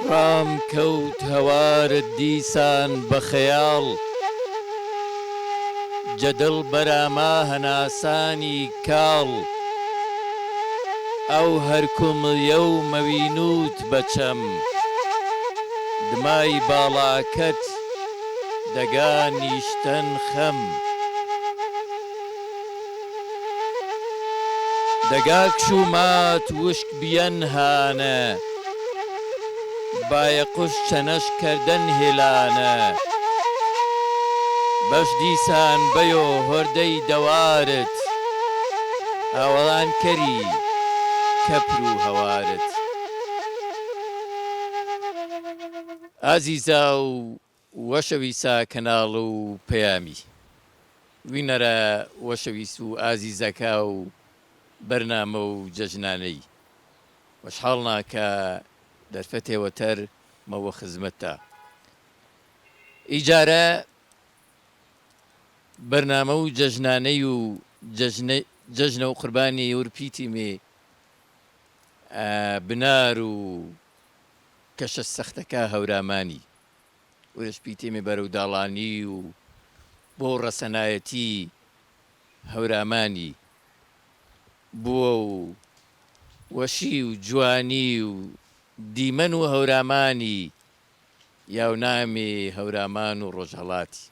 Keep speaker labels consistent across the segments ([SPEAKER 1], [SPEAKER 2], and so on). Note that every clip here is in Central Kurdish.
[SPEAKER 1] ڕام کەوت هەوارت دیسان بە خەیاڵ، جەدڵ بەراما هەناسانی کاڵ، ئەو هەر کومڵیە و مەوینوت بەچەم، دمای باڵاکەت دەگا نیشتەن خەم. دەگا کشومات وشک بیەن هانە، بایە قوش چەنەش کەردەن هێلانە، بەش دیسان بەیۆ هۆردەی دەوارت، ئاوەڵان کەری کەپر و هەوارت. ئازیزا و وەشەویسا کەناڵ و پەیامی وینەرە وەشەویست و ئازیزەکە و بەرنامە و جەژنانەی وەشحاڵ ناکە دەرفەتێوەتەر مەوە خزمەتە. ئیجارە بەرنامە و جەژنانەی و جەژنە و قوربانی ورپیتی مێ بنار و کەشە سەختەکە هەورامانی ورش پیتی مێ بەرەو داڵانی و بۆ ڕەسەنایەتی هەورامانی بووە و وەشی و جوانی و دیمەن و هەورامانی یاونامێ هەورامان و ڕۆژهەڵاتی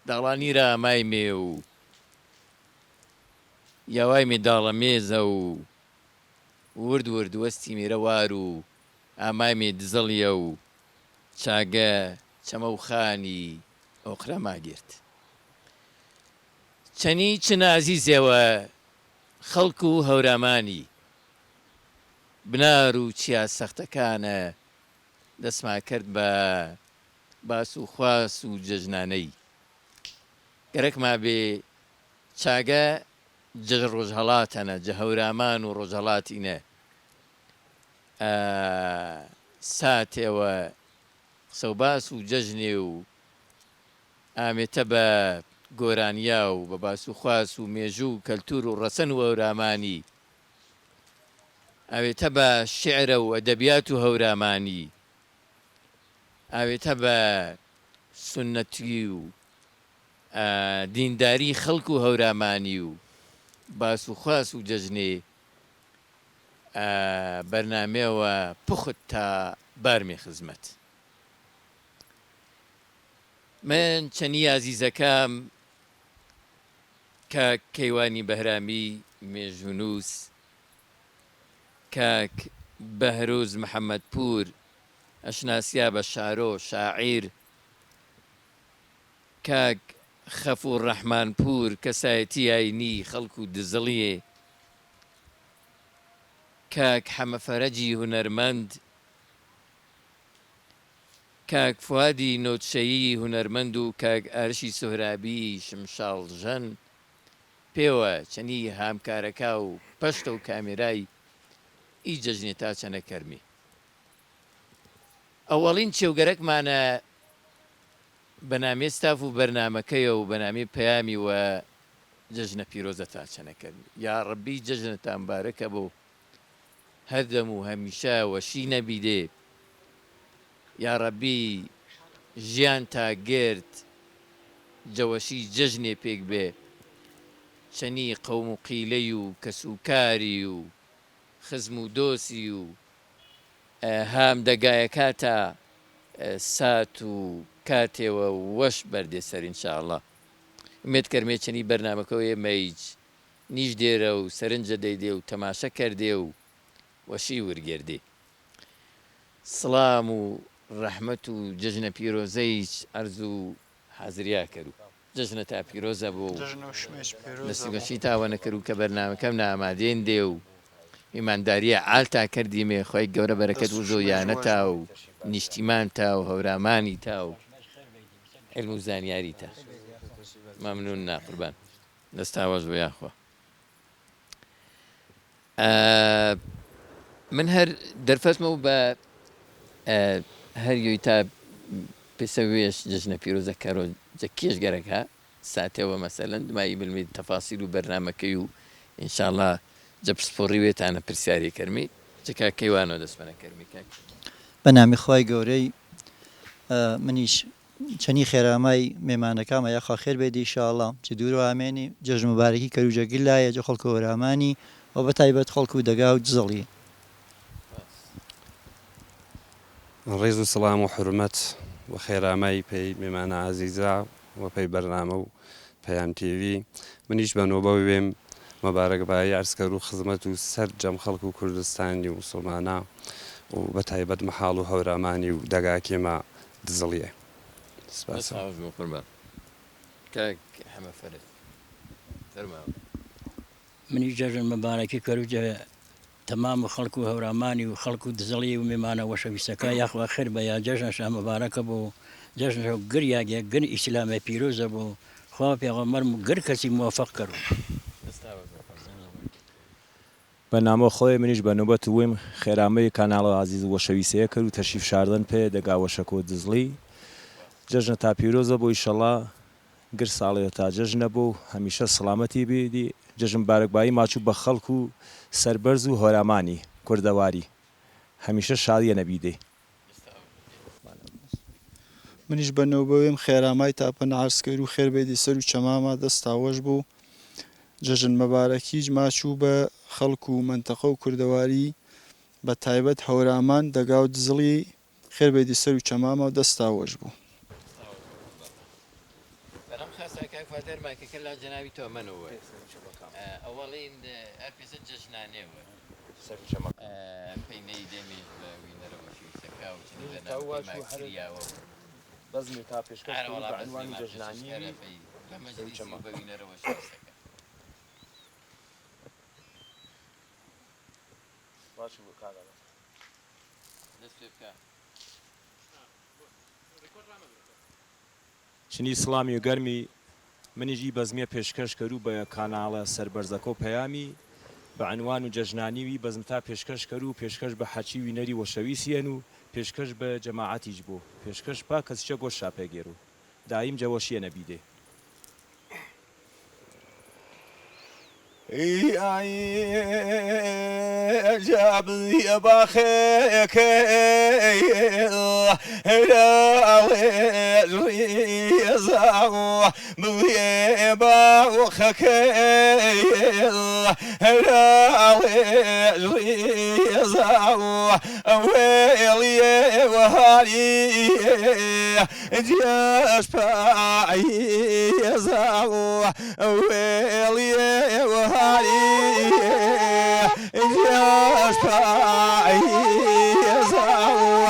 [SPEAKER 1] داڵانی را ئامای مێ و یاوای مێ داڵە مێزە و ورد ورد وەستی مێرە وار و ئامای مێ دزەڵیە و چاگە چەمە و خانی ئۆقرە ماگرت. چەنی چنە ئازیزێوە خەڵک و هەورامانی بنار و چیا سەختەکانە دەسما کرد بە باس و خواس و جەژنانەی گەرەکما بێ چاگە جەژ ڕۆژهەڵاتەنە جە هەورامان و ڕۆژهەڵاتینە ساتێوە قسە و باس و جەژنێ و ئامێتە بە گۆرانیا و بە باس و خواس و مێژوو و کەلتور و ڕەسەن و هەورامانی ئاوێتە بە شیعرە و ئەدەبیات و هەورامانی ئاوێتە بە سونەتی و دینداری خەڵک و هەورامانی و باس و خواس و جەژنێ بەرنامەوە پوخت تا بارمێ خزمەت. من چەنی ئازیزەکەم کاک کەیوانی بەهرامی مێژوونووس، کاک بەهرۆز محەممەدپور ئەشناسیا بە شارۆ شاعیر، کاک خەفوور ڕەحمانپور کەسایەتی ئاینی خەڵک و دزەڵیێ، کاک حەمەفەرەجی هونەرمەند، کاک فوادی نۆتشەیی هونەرمەند و کاک ئارشی سۆهرابی شمشاڵژەن پێوە چەنی هامکارەکە و پەشتە و کامێرای ئی جەژنێ تا چەنە کەرمی. ئەوەڵین چێوگەرەکمانە بەنامێ ستاف و بەرنامەکەیە و بەنامێ پەیامی وە جەژنە پیرۆزە تا چەنە کەرمی. یا ڕەبی جەژنتان بارەکە بۆ هەردەم و هەمیشە وەشی نەبیدێ. یا ڕەبی ژیان تا گرت جەوەشی جەژنێ پێک بێ، چەنی قەوم و قیلەی و کەسوکاری و خزم و دۆسی و هام دەگایەکە تا سات و کاتێوە وەش بەردێ سەر ئینشاءڵڵا. ئومێد کەرمێ چەنی بەرنامەکەەوە ئێمەیج نیش دێرە و سەرنجە دەیدێ و تەماشە کردێ و وەشی وەرگێردێ. سڵام و ڕەحمەت و جەژنە پیرۆزەیش عەرز و حازریا کرد و جەژنە تا پیرۆزە بۆ دەستیبەشی تاوە نەکرد و کە بەرنامەکەم نامادێن دێ و ئیمانداریە ئالتا کردیمێ خۆی گەورە بەرەکەت و زۆیانە تا و نیشتیمان تا و هەورامانی تا و علم و زانیاری تا. مەمنون ناقوربان دەستاوەش بۆ یاخوا. من هەر دەرفەتمە و بە هەریۆی تا پێسەوێش جەژنە پیرۆزە کارۆجە کێشگەرەکە ساتێەوە مەسەلەن دمایی بلمێ تەفاسیل و بەرنامەکەی و ئینشاءڵڵا جە پسپۆڕی وێتانە پرسیاری کەرمی جەکا کەیوانەوە دەستمەنە کەرمی کاک.
[SPEAKER 2] بە نامی خوای گەورەی منیش چەنی خێرامای مێمانەکەمە یاخوا خێر بێتی ئینشاءڵڵا چ دوور و ئامێنی جەژن مبارەکی کەروجەگیل لایە جە خەڵکە وەرامانی و بە تایبەت خەڵکو و دەگا و جزڵی
[SPEAKER 3] ڕێز و سڵام و حرمەت و خێرامای پێی مێمانە عەزیزە و پێی بەرنامە و پەیام تیڤی منیش بەنۆبە وێم مەبارەکبایی عەرزکەر و خزمەت و سەرجەم خەڵک و کوردستانی و موسڵمانە و بە تایبەت مەحاڵ و هەورامانی و دەگاکێمە دزڵیە سپاس
[SPEAKER 4] منی جەژن مەبارەکی کەروجە تەمام خەڵک و هەورامانی و خەڵک و دزڵی و میمانە وەشەویستەکە یاخوا خێر بە یا جەژنەشە مەبارەکە بۆ جەژنە گریاگە گن ئیسلامە پیرۆزە بۆ خوا پێغەمبەر گر کەسی موافق کەرو
[SPEAKER 5] بە نامۆ خۆی منیش بە نوبەت وێم خێرامەی کاناڵە عزیز وەشەویستەیە کرد و تەشریف شاردن پێ دەگا وەشەکۆ دزڵی جەژنە تا پیرۆزە بۆ ئیشەڵڵا گر ساڵێ تا جەژنە بۆ هەمیشە سڵامەتی بیدی جەژن بارەکبایی ماچوو بە خەڵک و سەربەرز و هۆرامانی کوردەواری هەمیشە شادیە نەبیدێ
[SPEAKER 6] منیش بەنەوبەوێم خێرامای تاپەن عەرزکەر و خێر بێتی سەر و چەمامە دەستاوەش بوو جەژن مەبارەکیش ماچوو بە خەڵک و مەنتەقە و کوردەواری بە تایبەت هەورامان دەگا و دزڵی خێر بێتی سەر و چەمامە و دەستاوەش بوو
[SPEAKER 1] فادەرماکەکە لا جەناوی تۆ منەوە ئەوەڵین ئەرپێسە جەژنانێوە پەینەی دێمیش بە وینەرەوە شویسەکە و چنیاوە
[SPEAKER 5] بەزمی تا پێشکەش عنوانی جەژنانی
[SPEAKER 1] بە مەجلیسی بە وینەرەوە شویسەکە دەست پێ بکە
[SPEAKER 5] چنی سڵامی و گەرمی منیژی بەزمیە پێشکەش کەرو بە کاناڵە سەربەرزەکە و پەیامی بە عنوان و جەژنانیوی بەزم تا پێشکەش کەرو و پێشکەش بە حەچی وینەری وەشەویسیەن و پێشکەش بە جەماعەتیش بوو پێشکەش با کەسیچە گۆش شاپێگێر و دایم جەوەشیە نەبیدێ
[SPEAKER 7] جابي باخيك يزاو بيبا وخك يزاو ويلي وهالي جاش باي يزاو ويلي وهالي جاش باي يزاو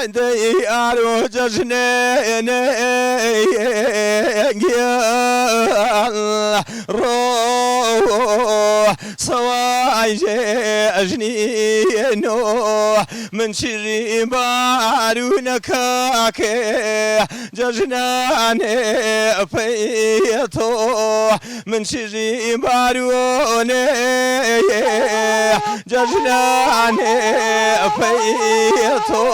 [SPEAKER 7] ديارو ججنين روح صواي ججنينو من شري بارونكاك ججناني بيتو من شري باروني ججناني بيتو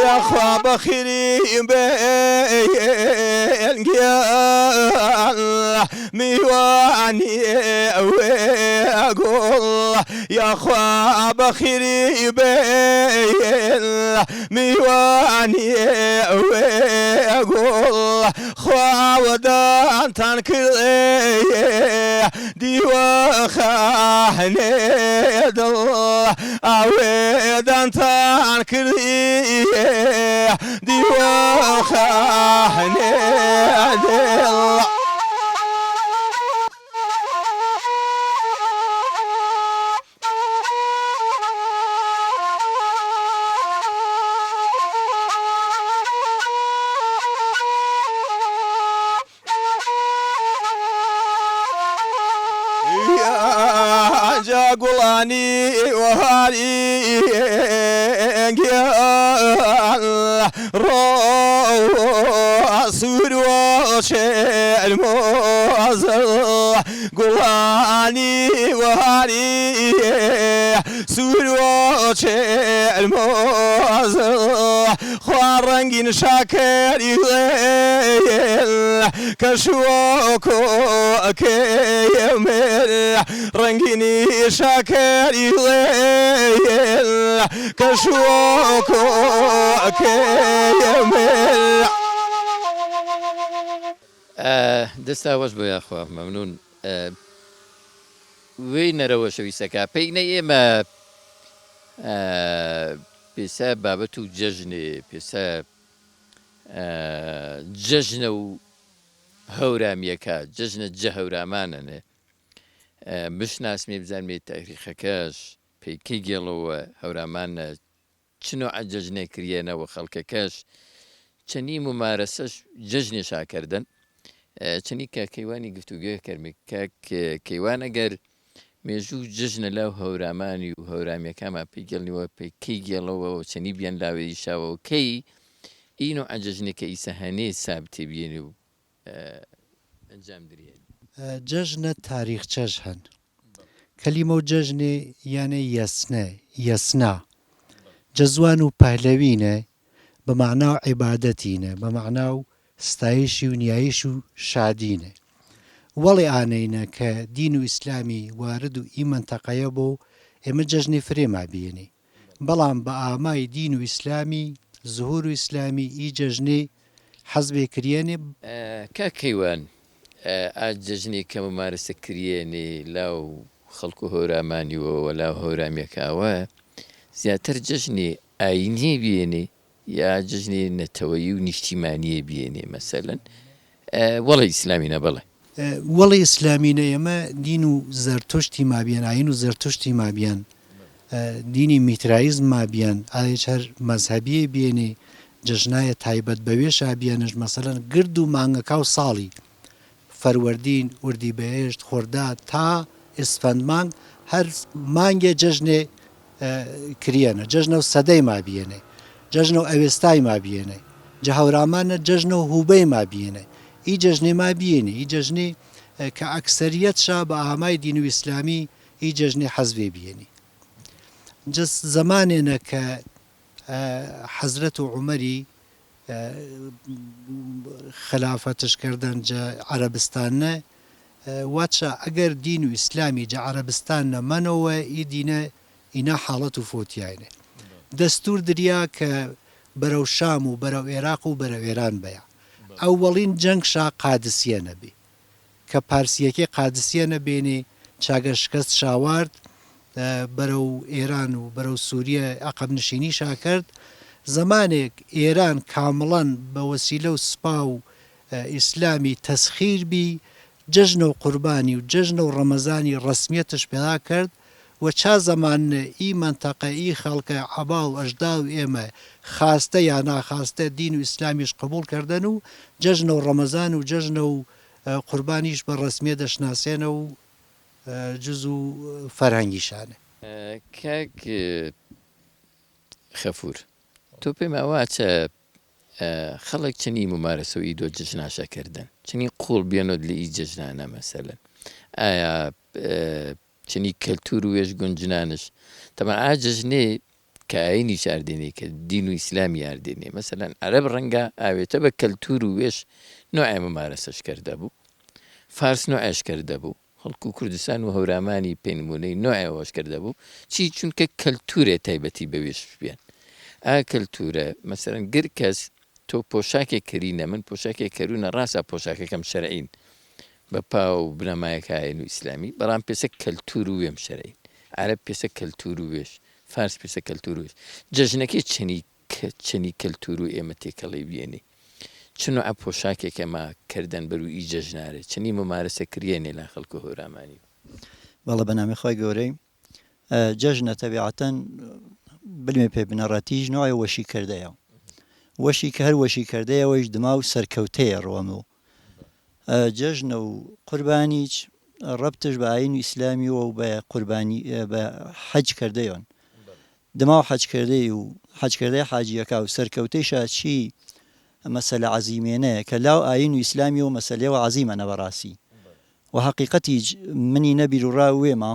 [SPEAKER 7] يا أخوة بخيري بين ميواني وأقول يا أخوة بخيري بين ميواني وأقول خوا ودان تنكري ديوا خاني دل أودان تنكري ديوا خاني دل قلاني وهاري رسول وشير موزر قلاني وهاري سور وشير موزر خوارنگين شاكر يغيل كشوكو كيمر رنگيني شاكر يغيل كشوكو كيمر
[SPEAKER 1] دەستا وەش بۆ یاخوا مەمنون وێی نەرەوە شەویستەکە پێینە ئێمە پێسە بابەت و جەژنێ پێسە جەژنە و هەورامیەکە جەژنە جە هەورامانەنێ بشناسمێ بزانمێ تاریخەکەش پێکەی گێڵەوە هەورامانە چنۆ جەژنێ کریێنەوە خەڵکەکەش چەنی ممارەسەش جەژنێ شاکردن چەنی کە کەیوانی گفتوگوێ کەرمێ کەیوان ئەگەر مێژوو جژنە لاو هەورامانی و هەورامیەکەمان پێی گەڵنیوە پێکەی گێڵەوە و چەنی بیان لاوێری شاوەوە کەی ئینۆ ئەجژنێکە ئیسەهانێ سابتێ بێنێ و ئەنجام درێن
[SPEAKER 8] جەژنە تاریخچەش هەن کەلیمە و جەژنێ یانە یەسنە یەسنا جەزوان و پەهلەوینە بە مەعنا و عیبادەتینە بە مەعنا و ستایشی و نیایش و شادینە وەڵێ ئانەینە کە دین و ئیسلامی وارد و ئی منتەقەیە بۆ ئێمە جەژنی فرێما بێنێ بەڵام بە ئامای دین و ئیسلامی زهور و ئیسلامی ئی جەژنێ حەزبێ کریێنێ
[SPEAKER 1] کاکەیوان ئا جەژنێ کە ممارەسە کریێنێ لاو خەڵک و هەورامانیوەوە لاو هەورامیەکاوە زیاتر جەژنێ ئاینیە بێنێ یا جژنێ نەتەوەیی و نیشتیمانیە بێنێ مەسەلەن وەڵی ئیسلامینە بەڵێ
[SPEAKER 8] وەڵی ئیسلامینە ئێمە دین و زەرتۆشتی مابیان ئاین و زەرتۆشتی مابیان دینی میترایزم مابیان ئاش هەر مەزهەبیە بێنێ جژنایە تایبەت بەوێشا بیانش مەسەلەن گرد و مانگەکە و ساڵی فەروەردین وردیبەهێشت خۆرداد تا ئسفەند مانگ هەر مانگێ جەژنێ کریەنە جەژنە و سەدەی مابیێنێ جەژنە و ئەوێستای مابیێنێ جە هەورامانە جەژنە و هوبەی مابیێنێ ئی جەژنێ مابیێنێ ئی جەژنێ کە ئەکسەریەت شا بە ئامای دین و ئیسلامی ئی جەژنێ حەزبێ بێنێ جەست زەمانێنە کە حەزرەت و عومەری خلافەتشکردن جە عەرەبستانە واتشە ئەگەر دین و ئیسلامی جە عەرەبستانە منەوە ئی دینە ئینا حاڵەت و فۆتیاینێ دەستور دریا کە بەرەو شام و بەرەو عێراق و بەرەو ئێران بەیە ئەووەڵین جەنگ شا قادسیە نەبێ کە پارسیەکەی قادسیە نەبێنێ چاگە شکست شاوارد بەرەو ئێران و بەرەو سووریە عەقەب نشینی شا کرد زەمانێک ئێران کامڵەن بە وەسیلە و سوپا و ئیسلامی تەسخیر بی جەژنە و قوربانی و جەژنە و ڕەمەزانی ڕەسمیەتش پێدا کرد و چا زەمانە ئی منتەقە ئی خەڵکە عەبا و ئەژدا و ئێمە خاستە یا ناخاستە دین و ئیسلامیش قبول کردن و جەژنە و ڕەمەزان و جەژنە و قوربانیش بە ڕەسمیە دەشناسێنە و جز و فەرهەنگیشانە
[SPEAKER 1] کاک خەفور تۆ پێم ئاواچە خەڵک چنی ممارەسە و ئیدۆ جژناشەکردن چنی قوڵ بێنۆت لە ئی جژنانە مەسەلەن ئایا چنی کەلتور و وێژ گونجنانش تەمان ئا جژنێ کە ئاینی شاردێنێ کە دین و ئیسلامی یاردێنێ مەسەلەن عەرەب ڕەنگە ئاوێتە بە کەلتور و وێش نوعی ممارەسەش کردە بوو فارس نوعیش کردە بوو خەڵک و کوردستان و هەورامانی پێنمونەی نوعیەوەش کردە بوو چی چونکە کەلتورێ تایبەتی بەوێش بیان ئا کەلتورە مەسەلەن گر کەس تۆ پۆشاکێک کەرینە من پۆشاکێک کەروونە ڕاستە پۆشاکەکەم شەرعین بە پا و بنەمایەکایەن و ئیسلامی بەڵام پێسە کەلتور و وێم شەرعین عەرەب پێسە کەلتور و وێش فارس پێسە کەلتور و وێش جەژنەکەی چەنی کەلتور و ئێمە تێکەڵی بێنێ چنۆ ئە پۆشاکێکەمە کردن بەرو ئی جەژنارێ چنی ممارەسە کریێنێ لا خەڵک و هەورامانی
[SPEAKER 2] بەڵە بەنامی خۆی گەورەی جەژنە تەبیعەتەن بلمێ پێ بنەڕەتیش نوعی وەشی کردەیە وەشی کە هەر وەشی کردەیەوەیش دما و سەرکەوتەیە ڕۆمە و جەژنە و قوربانیش ڕەبتش بە ئاین و ئیسلامی و بە قوربانی بە حەج کردەیەن دما و حەجکردەی و حەجکردەی حاجیەکە و سەرکەوتەی شاچی مەسەلە عەزیمێنەیە کە لاو ئاین و ئیسلامی و مەسەلەوە عەزیمەنە بەڕاستی و حەقیقەتی منی نەبیر و ڕاوێمە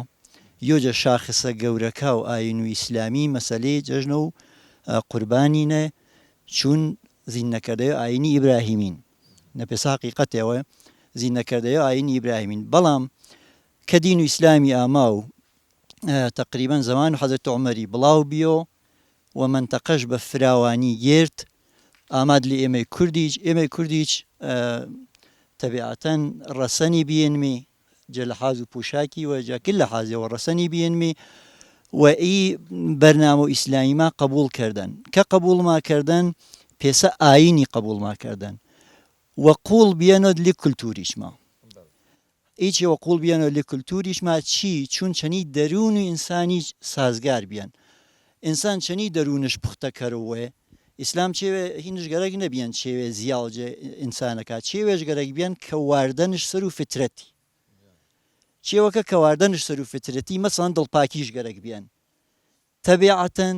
[SPEAKER 2] یۆجە شاخصە گەورەکە و ئاین و ئیسلامی مەسەلەی جەژنە و قوربانینە چون زینەکردەیە ئاینی ئیبراهیمین نەپێسا حەقیقەتەوە زینەکردەیە ئاینی ئیبراهیمین بەڵام کە دین و ئیسلامی ئاما و تقریبا زمان حەزرەت عومەری بڵاو بیۆ و منتەقەش بە فراوانی گرت ئاماد لە ئێمەی کوردیچ تەبیعەتەن ڕەسەنی بێنمی جە لە حاز و پوشاکی و جاکل لە حازەوە ڕەسەنی بێنمی و ئی بەرنامە و ئیسلامیما قبول کردن کە قبول ما کردن پێسە ئاینی قبول ما کردن وەقوڵ بیەنە لی کولتوریشما هیچی وەقوڵ بیەنە لی کولتوریشما چی چون چەنی دەروون و ئینسانی سازگار بیان ئینسان چەنی دەروونش پوختەکەرەوە ئیسلام چێوێ هینش گەرەک نەبیان چێوێ زیاڵجێ ئینسانەکە چێوێش گەرەک بیان کە واردەنش سەر و فترەتی چێوەکە کە واردەنش سەر و فترەتی مەسەڵەن دڵپاکیش گەرەک بیان تەبیعەتەن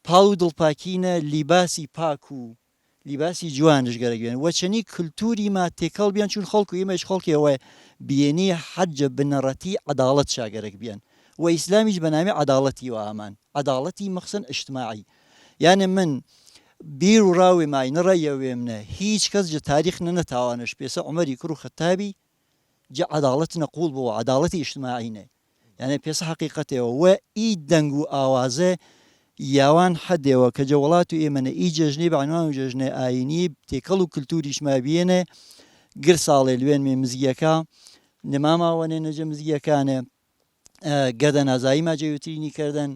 [SPEAKER 2] پاڵ و دڵپاکینە لیباسی پاک و لیباسی جوانش گەرەک بیان و چەنی کولتوری ما تێکەڵ بیان چون خەڵکو ئێمەش خەڵکیەوە بینی حەجە بنەڕەتی عەداڵەت شاگەرەک بیان و ئیسلامیش بەنامی عەداڵەتی و ئامان عەداڵەتی مەخسن ئیجتماعی یانێ من بیر و ڕاوی مای نەڕێیەوێمنە هیچ کەس جە تاریخ نەتاوانش پێسە عومەری کوڕ و خەتابی جە عەداڵەت نەقوڵ بووە عەداڵەتی ئیجتماعینە یانێ پێسە حەقیقەتەوە و ئی دەنگ و ئاوازە یاوان حەدێەوە کە جە وڵات و ئێمەنە ئی جەژنەی بەعنوان و جەژنە ئاینی تێکەڵ و کولتوریشما بێنێ گر ساڵێ لوێنمێ مزگیەکە نماماوەنێ نەجە مزگیەکانە گەدە نازایی ماجێوترینی کردن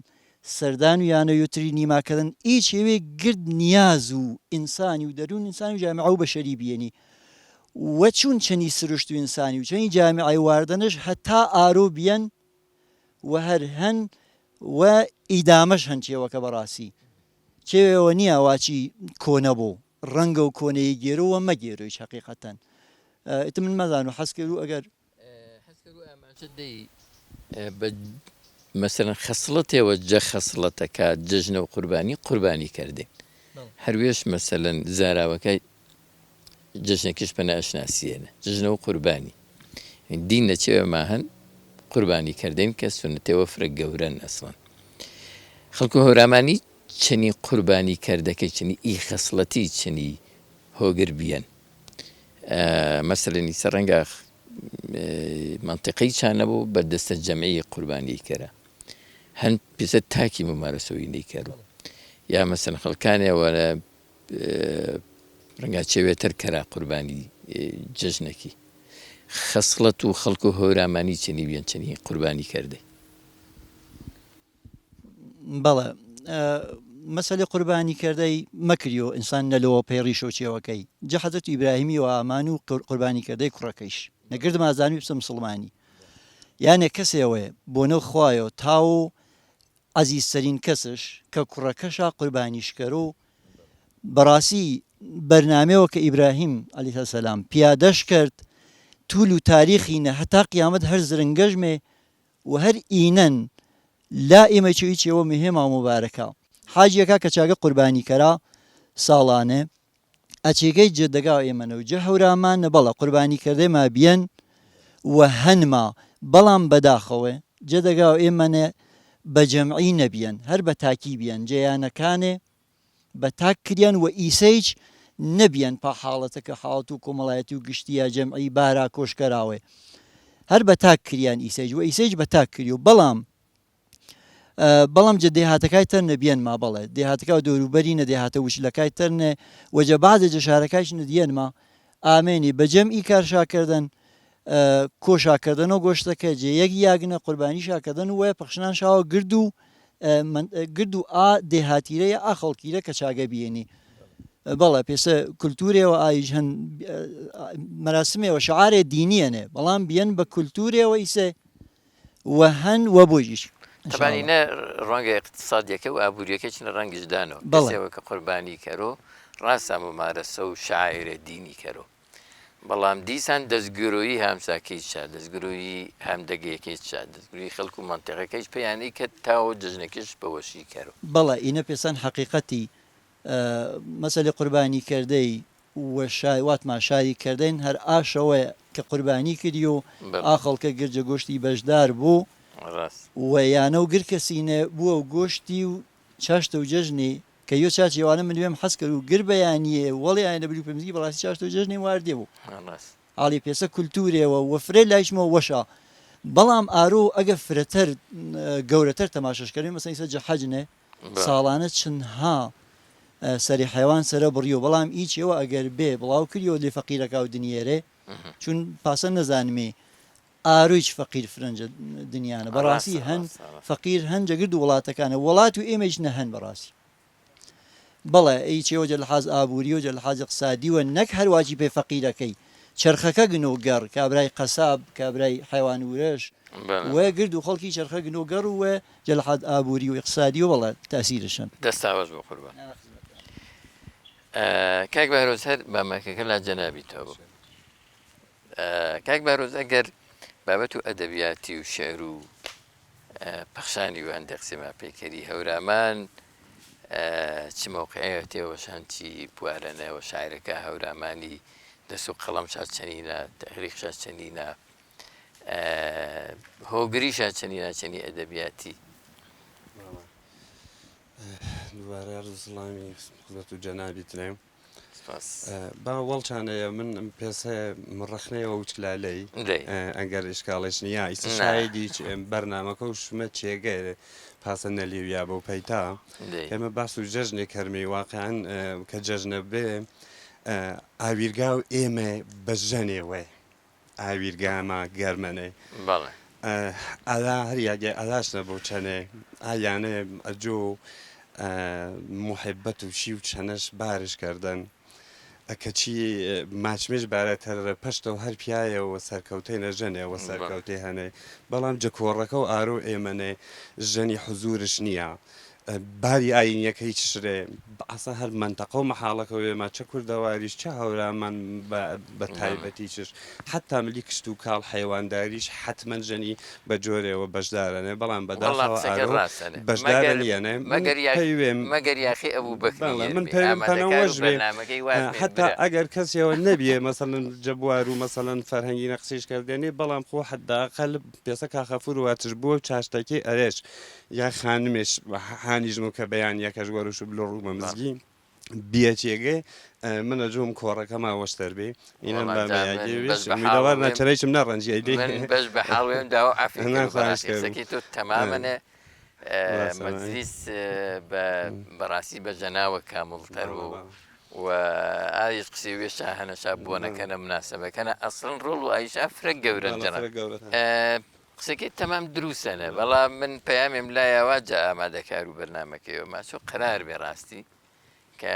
[SPEAKER 2] سەردان و یانە یوترینی ماکردن هیچ شێوێ گرد نیاز و ئینسانی و دەروون ئینسانی و جامعە و بەشەری بێنی و چون چەنی سروشت و ئینسانی و چەنی جامعەی واردەنش هەتا ئارۆ بیەن و هەر هەن و ئیدامەش هەن چێوەکە بەڕاستی چێوێەوە نییە واچی کۆنە بۆ ڕەنگە و کۆنەی گێرەوە مەگێرۆیش حەقیقەتەن ئیتر من مەزان و حەز کرد و ئەگەر
[SPEAKER 1] مثلا خصلتێەوە جە خەسڵەتەکە جەژنە و قوربانی کردین هەروێش مەسەلەن زاراوەکەی جەژنێکیش بە ناشناسیێنە جەژنە و قوربانی دین نەچێوە ما هەن قوربانی کردین کە سونەتەوە فرە گەورەن ئەسڵەن خەڵکو هەورامانی چەنی قوربانی کردەکەی چنی ئی خەسڵەتی چنی هۆگر بیەن مەسەلەنی سەرڕەنگە منطقەی چان نەبوو بەردەستە جەمعی قوربانی کەرە هەن پێسە تاکی ممارەسەوەی نەیکەرو یا مەسەن خەڵکانێوە ڕەنگا چێوێتر کەرا قوربانی جەژنێکی خەسڵەت و خەڵک و هەورامانی چنی بیان چنی قوربانی کردێ
[SPEAKER 2] بەڵێ مەسەلەی قوربانی کردەی مەکریۆ ئینسان نەلەوە پەیڕی شۆچێوەکەی جە حەزرەت ئیبراهیمی و ئامان و قوربانی کردەی کوڕەکەیش نەگردم ئازانوی بسە مسڵمانی یانێ کەسێوەیە بۆ نەو خوایەوە تاو عەزیزترین کەسش کە کوڕەکەشا قوربانیشکەرە و بەڕاستی بەرنامەوە کە ئیبراهیم عەلەیهی سەلام پیادەش کرد توول و تاریخینە هەتا قیامەت هەر زرنگەژمێ و هەر ئینەن لا ئێمە چێوە مهێما و مبارەکە حاجیەکە کە چاگە قوربانی کەرا ساڵانێ ئەچێگەی جێدەگا ئێمەنە و جە هەورامانە بەڵە قوربانی کردێ ما بیەن و هەنما بەڵام بەداخەوە جێدەگا ئێمەنە بە جەمعی نەبیەن هەر بە تاکی بیەن جێیانەکانێ بە تاک کریان و ئیسەیج نەبیەن پا حاڵەتەکە حاڵەت و کۆمەڵایەتی و گشتیە جەمعی بارا کۆشکەراوێ هەر بە تاک کریان ئیسەیج و ئیسەیج بە تاک کری و بەڵام جە دێهاتەکای تەر نەبیەن ما بەڵێ دێهاتەکە و دەوروبەری نەدێهاتە وشلەکای تەرنێ وەجە بازە جەشارەکایش نەدیەن ما ئامێنی بە جەمعی کارشاکردن کۆشاکردنەوە گۆشتەکە جێ یەک یاگنە قوربانی شاکردن وە پەخشنان شاوە گرد و ئا دێهاتیرەیە ئا خەڵکیرە کە چاگە بێنی بەڵێ پێسە کولتورێەوە ئایش هەن مەراسمێەوە شعارێ دینیەنێ بەڵام بیەن بە کولتورێەوە ئیسێ وە هەن وە بۆژیش
[SPEAKER 1] تەبانینە ڕەنگە اقتصادیەکە و ئابوووریەکە چنە ڕەنگیشدانەوە کەسێەوە کە قوربانی کەرۆ ڕاستە ممارەسە و شاعرە دینی کەرۆ بەڵام دیسان دەستگرۆیی هامساکەیشا دەستگرۆیی هەمدەگەیەکەیشا دەستگروی خەڵکو و منتیقەکەیش پێیانەی کە تاوە جژنەکەش بەوەشی کەرەوە
[SPEAKER 2] بەڵێ ئینە پێسان حقیقەتی مەسەلی قوربانی کردەی واتمان شاری کردین هەر ئاشەوەیە کە قوربانی کردی و ئاخەڵکە گرجە گۆشتی بەشدار بوو ویانە و گر کەسینە بووە و گۆشتی و چاشتە و جەژنی کە یۆ چاچێوانە من دوێم حەز کرد و گر بەیانیە وەڵی ئاینە بری پێمزگی بەڵاستی چاشتە و جەژنی واردێ بوو ئاڵی پێسە کولتورێەوە وەفرێ لایشمەوە وەشە بەڵام ئارۆ ئەگە فرەتەر گەورەتر تەماشەشکردن مەسەن ئیسە جەحەجنێ ساڵانە چەندها سەری حیوان سرە بڕیۆ بەڵام ئیچەوە ئەگەر بێ بڵاو کردیەوە لێ فەقیرەکە و دنیێرێ چون پاسە نەزانمێ ئارویچ فەقیر فرەنجە دنیاە بەڕاستی هەن فەقیر هەنجە گرد و وڵاتەکانە وڵات و ئێمەش نەهەن بەڕاستی بەڵێ ئیچەوە جە لە حاز ئابووری و جە لە حاز اقتصادیوە نەک هەرواجی پێ فەقیرەکەی چرخەکە گنۆگەڕ کابرای قەساب کابرای حیوان ورش وە گرد و خەڵکی چرخە گنۆگەڕ وە جە لە حاز ئابووری و اقتصادی و بەڵێ تاسیرشن
[SPEAKER 1] دەستاوەز بۆ قوربان کاک بارۆز هەر بامەکەکە لا جەنابی تۆ بوو کاک بارۆز ئەگەر بابەت و ئەدەبیاتی و شێعر و پەخشانی و هەندێک قسەما پێکەری هەورامان چ مەوقعەیە تێوەشان چی بوارەنەوە شاعرەکە هەورامانی دەست و قەڵەم چەنینە تەحریقشا چەنینە هۆگریشا چەنینە چەنی ئەدەبیاتی
[SPEAKER 3] دووارە ڕزڵامی خزمەت و جەنابی ترێم با وەڵچانەیە من پێسە مڕەخنەیەوە وچلالەی ئەگەر ئشکاڵش نییە ئیسە شایدی بەرنامەکە و شمە چێگەر پاسە نەلیویا بۆ پەیتا ئێمە باس و جەژنێک هەرمی واقعان کە جەژنە بێ ئاویرگا و ئێمە بەژەنێوە ئاویرگامە گەرمەنێ ئالا هەریاگە ئالاش نەبوو چەنێ ئایانە ئەجۆ محبەت و شی و چەنەش بارش کردن کەچی ماچمێش بارەتەر پشتەوە هەر پیایەوە سەرکەوتەی نەژەنێەوە سەرکەوتەی هەنێ بەڵام جەکۆڕەکە و ئارۆ ئێمەنێ ژەنی حزورش نییە باری ئاینیەکە هیچ شرێ ئاسا هەر منتەقە و مەحاڵەکە وێمە چە کوردەواریش چه هەورامان بە تایبەتیچش حتا ملی کشت و کاڵ حیوانداریش حتمما ژەنی بە جۆرێەوە بەشدارەنێ بەڵام بەداڵەوە بەشدارە نیەنێ
[SPEAKER 1] مەگەر یاخی ئەوبوو بەکڵ
[SPEAKER 3] من پێم پەنەوەژ بێ حتا ئەگەر کەسیەوە نەبیێ مەسەڵەن جەبوار و مەسەڵەن فەرهەنگی نەقسیش کردێنێ بەڵام خۆ حداقل پێسە کاخەفور واتش بووە چاشتەکەی ئەرێش یا خانمێش هانیژم کە بەیان یەکەش گۆرش و بلۆ ڕوومە مزگی بیەچێگەی منە جۆم کۆڕەکەما وەشتەر بێ ئینەوار ناچەرەیشم نەڕەنجی
[SPEAKER 1] بەش بە حاڵێن داوە ئافریقی تۆ تەمامەنە مەجلیس بەڕاستی بە جەناوە کامڵتەر و و ئایش قسەی وێشا هەنەشا بوونەکەنە مناسبەکەنە ئەسڵن ڕۆڵ و ئایشا فرە گەورە جەنە قسەکەی تەمام دروستەنە بەڵام من پەیامێم لایەوە جا ئامادەکار و بەرنمەکەیەوە ماچۆ قرار بێ ڕاستی کە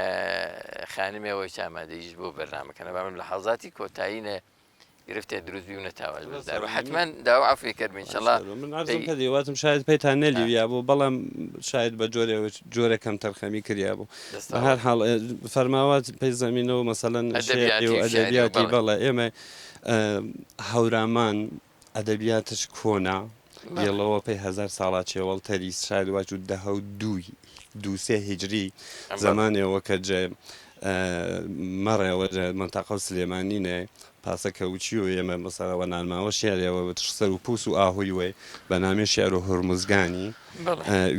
[SPEAKER 1] خانمێەوەی ئامادەیش بۆ بەرنمەکەنە بەمن لە حەڵزاتی کۆتاییە گرفتێ دروستبی و نەتاواش بەزدار و حتمما داوا عفوی کرد ئینشەڵا
[SPEAKER 3] من دیواتم شاید پێیان نەلیویا بوو بەڵام شاید بە جۆرەکەم تەرخەمی کریا بوو هەر حاڵ فەرماوات پێی زەمینەوە مەسەڵەن ئەدەبیاتی بەڵێ ئێمە هەورامان ئەدەبیاتش کۆنا گێڵەوە پێی 1000 ساڵا چێوەڵتەری شاید واچ و دەهە دووسێ هیجری زمانێەوە کە جێ مەڕێەوە منتەقە و سلێمانینێ پاسەکە وچی و ئێمە مەسەرەوە نانماوە شێریەوە سەر و پووس و ئاهوی وێ بە نامێ شێر و هورمزگانی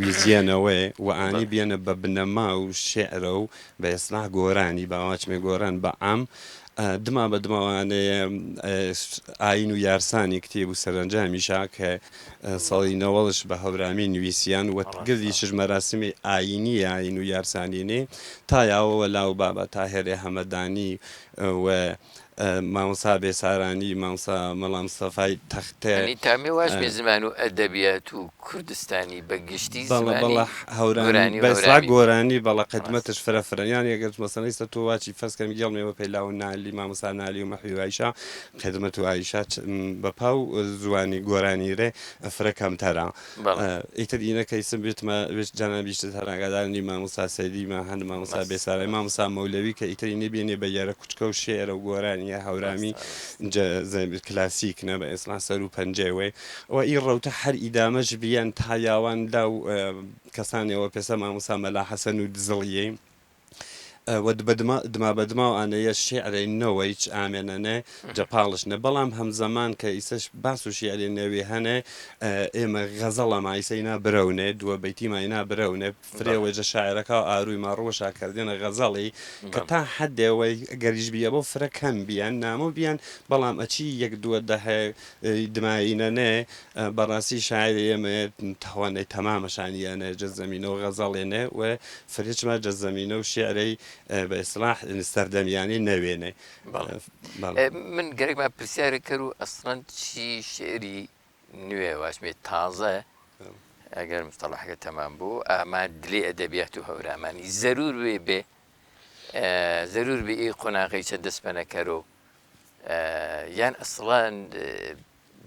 [SPEAKER 3] ویزیێنەوەی و ئانی بێنە بە بنەما و شێعرە و بە ئێسنا گۆرانی باواچمێ گۆران بە ئام دما بە دماوانەیە ئاین و یارسانی کتێب و سەرنجامیشا کە ساڵی نەوەڵش بە هەورامی نوویسیان و گردیشش مەراسمی ئاینی ئاین و یارسانینێ تا یاوەوە لاو بابە تا هێرێ هەمەدانی و مامۆسا بێسارانی مامۆسا مەڵام سەفای تەختێ
[SPEAKER 1] تامی واش بێ زمان و ئەدەبیات و کوردستانی بە گشتی
[SPEAKER 3] هەورانی بەسا گۆرانی بەڵە قدمەتش فرەفرەیان یەگەر مەسەنیستە تۆ واچی فەسکەم گەڵمێەوە پێیلاو نالی مامۆسا نالی و مەحوی عایشا قدمەت و عایشا بەپا و زوانی گۆرانی رێ فرەکەم تەرا ئیتر ئینەکەیسم بێتمە جانابیشت هەراگادارنی مامۆسا سەیدی هەند مامۆسا بێسارای مامۆسا مەولەوی کە ئیتری نبێنێ بە یارە کوچکە و شێرە و گۆرانی تەنیا هەورامی کلاسیک نە بە ئێسلا سەر و پەنجێوێ و ئی ڕەوتە هەر ئیدامەش بیان تا یاوان لا و کەسانەوە پێسە مامۆستا مەلا حەسەن و دزڵیێ دما بەدما و ئانەیە شێعرەی نەوە هیچ ئامێنەنێ جەپاڵشنە بەڵام هەمزەمان کە ئیسەش باس و شیعری نەوێ هەنێ ئێمە غەزەڵە مایسەینا برەونێ دووە بەیتی ماینا برەونێ فرێوەجە شاعرەکە و ئاروی ماڕۆشا کردێنە غەزەڵی کە تا حدێەوەی گەریش بیە بۆ فرەکەم بیان نامۆ بیان بەڵام ئەچی یەک دووە دەهێ دماینەنێ بەڕاستی شاعری ئێمە تەوانەی تەمامەشانیانە جەزەمینە و غەزەڵێنێ و فرێچمە جەزەمینە و شیعرەی بە ئیسلاح سەردەمیانی نەوێنێ
[SPEAKER 1] من گەرێکمان پرسیارە کرد و ئەسڵەن چی شعری نوێ واشمێت تازە ئەگەر مستەڵەحەکە تەمام بوو ئاما دلێ ئەدەبیات و هەورامانی زەرور وێ بێ زەرور بێ ئێ قۆناغی چە دەست بەنەکەرۆ یان ئەسڵان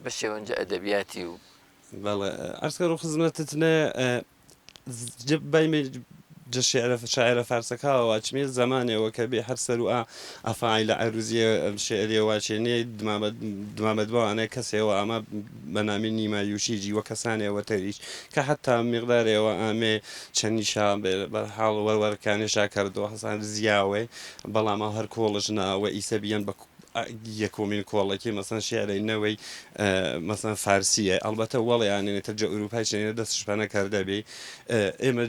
[SPEAKER 1] بە شێوەنجە ئەدەبیاتی و
[SPEAKER 3] بەڵێ ئەرزکە ڕوو خزمەتتنە بایمێ شاعرە فارسەکەەوە واچمێ زمانێەوە کە بێ هەر سەر و ئەفاعی لە عروزیە شعرێ واچێنێ دمامەدبووانە کەسێەوە ئەمە بەنامی نیمایوشیجی وە کەسانێەوە تەریش کە حتا میقدارێەوە ئامێ چەندیشا بە حاڵ وەرەکانێشا کردەوە حەسان زیاوێ بەڵامە هەر کۆڵش ناوە ئیسە بیان بە یەکۆمین کۆڵێکی مەسەن شێعرەی نەوەی مەسەن فارسیە ئەلبەتە وەڵیانێنێتە جە ئوروپای چێنێ دەستشپانە کردەبێ ئێمە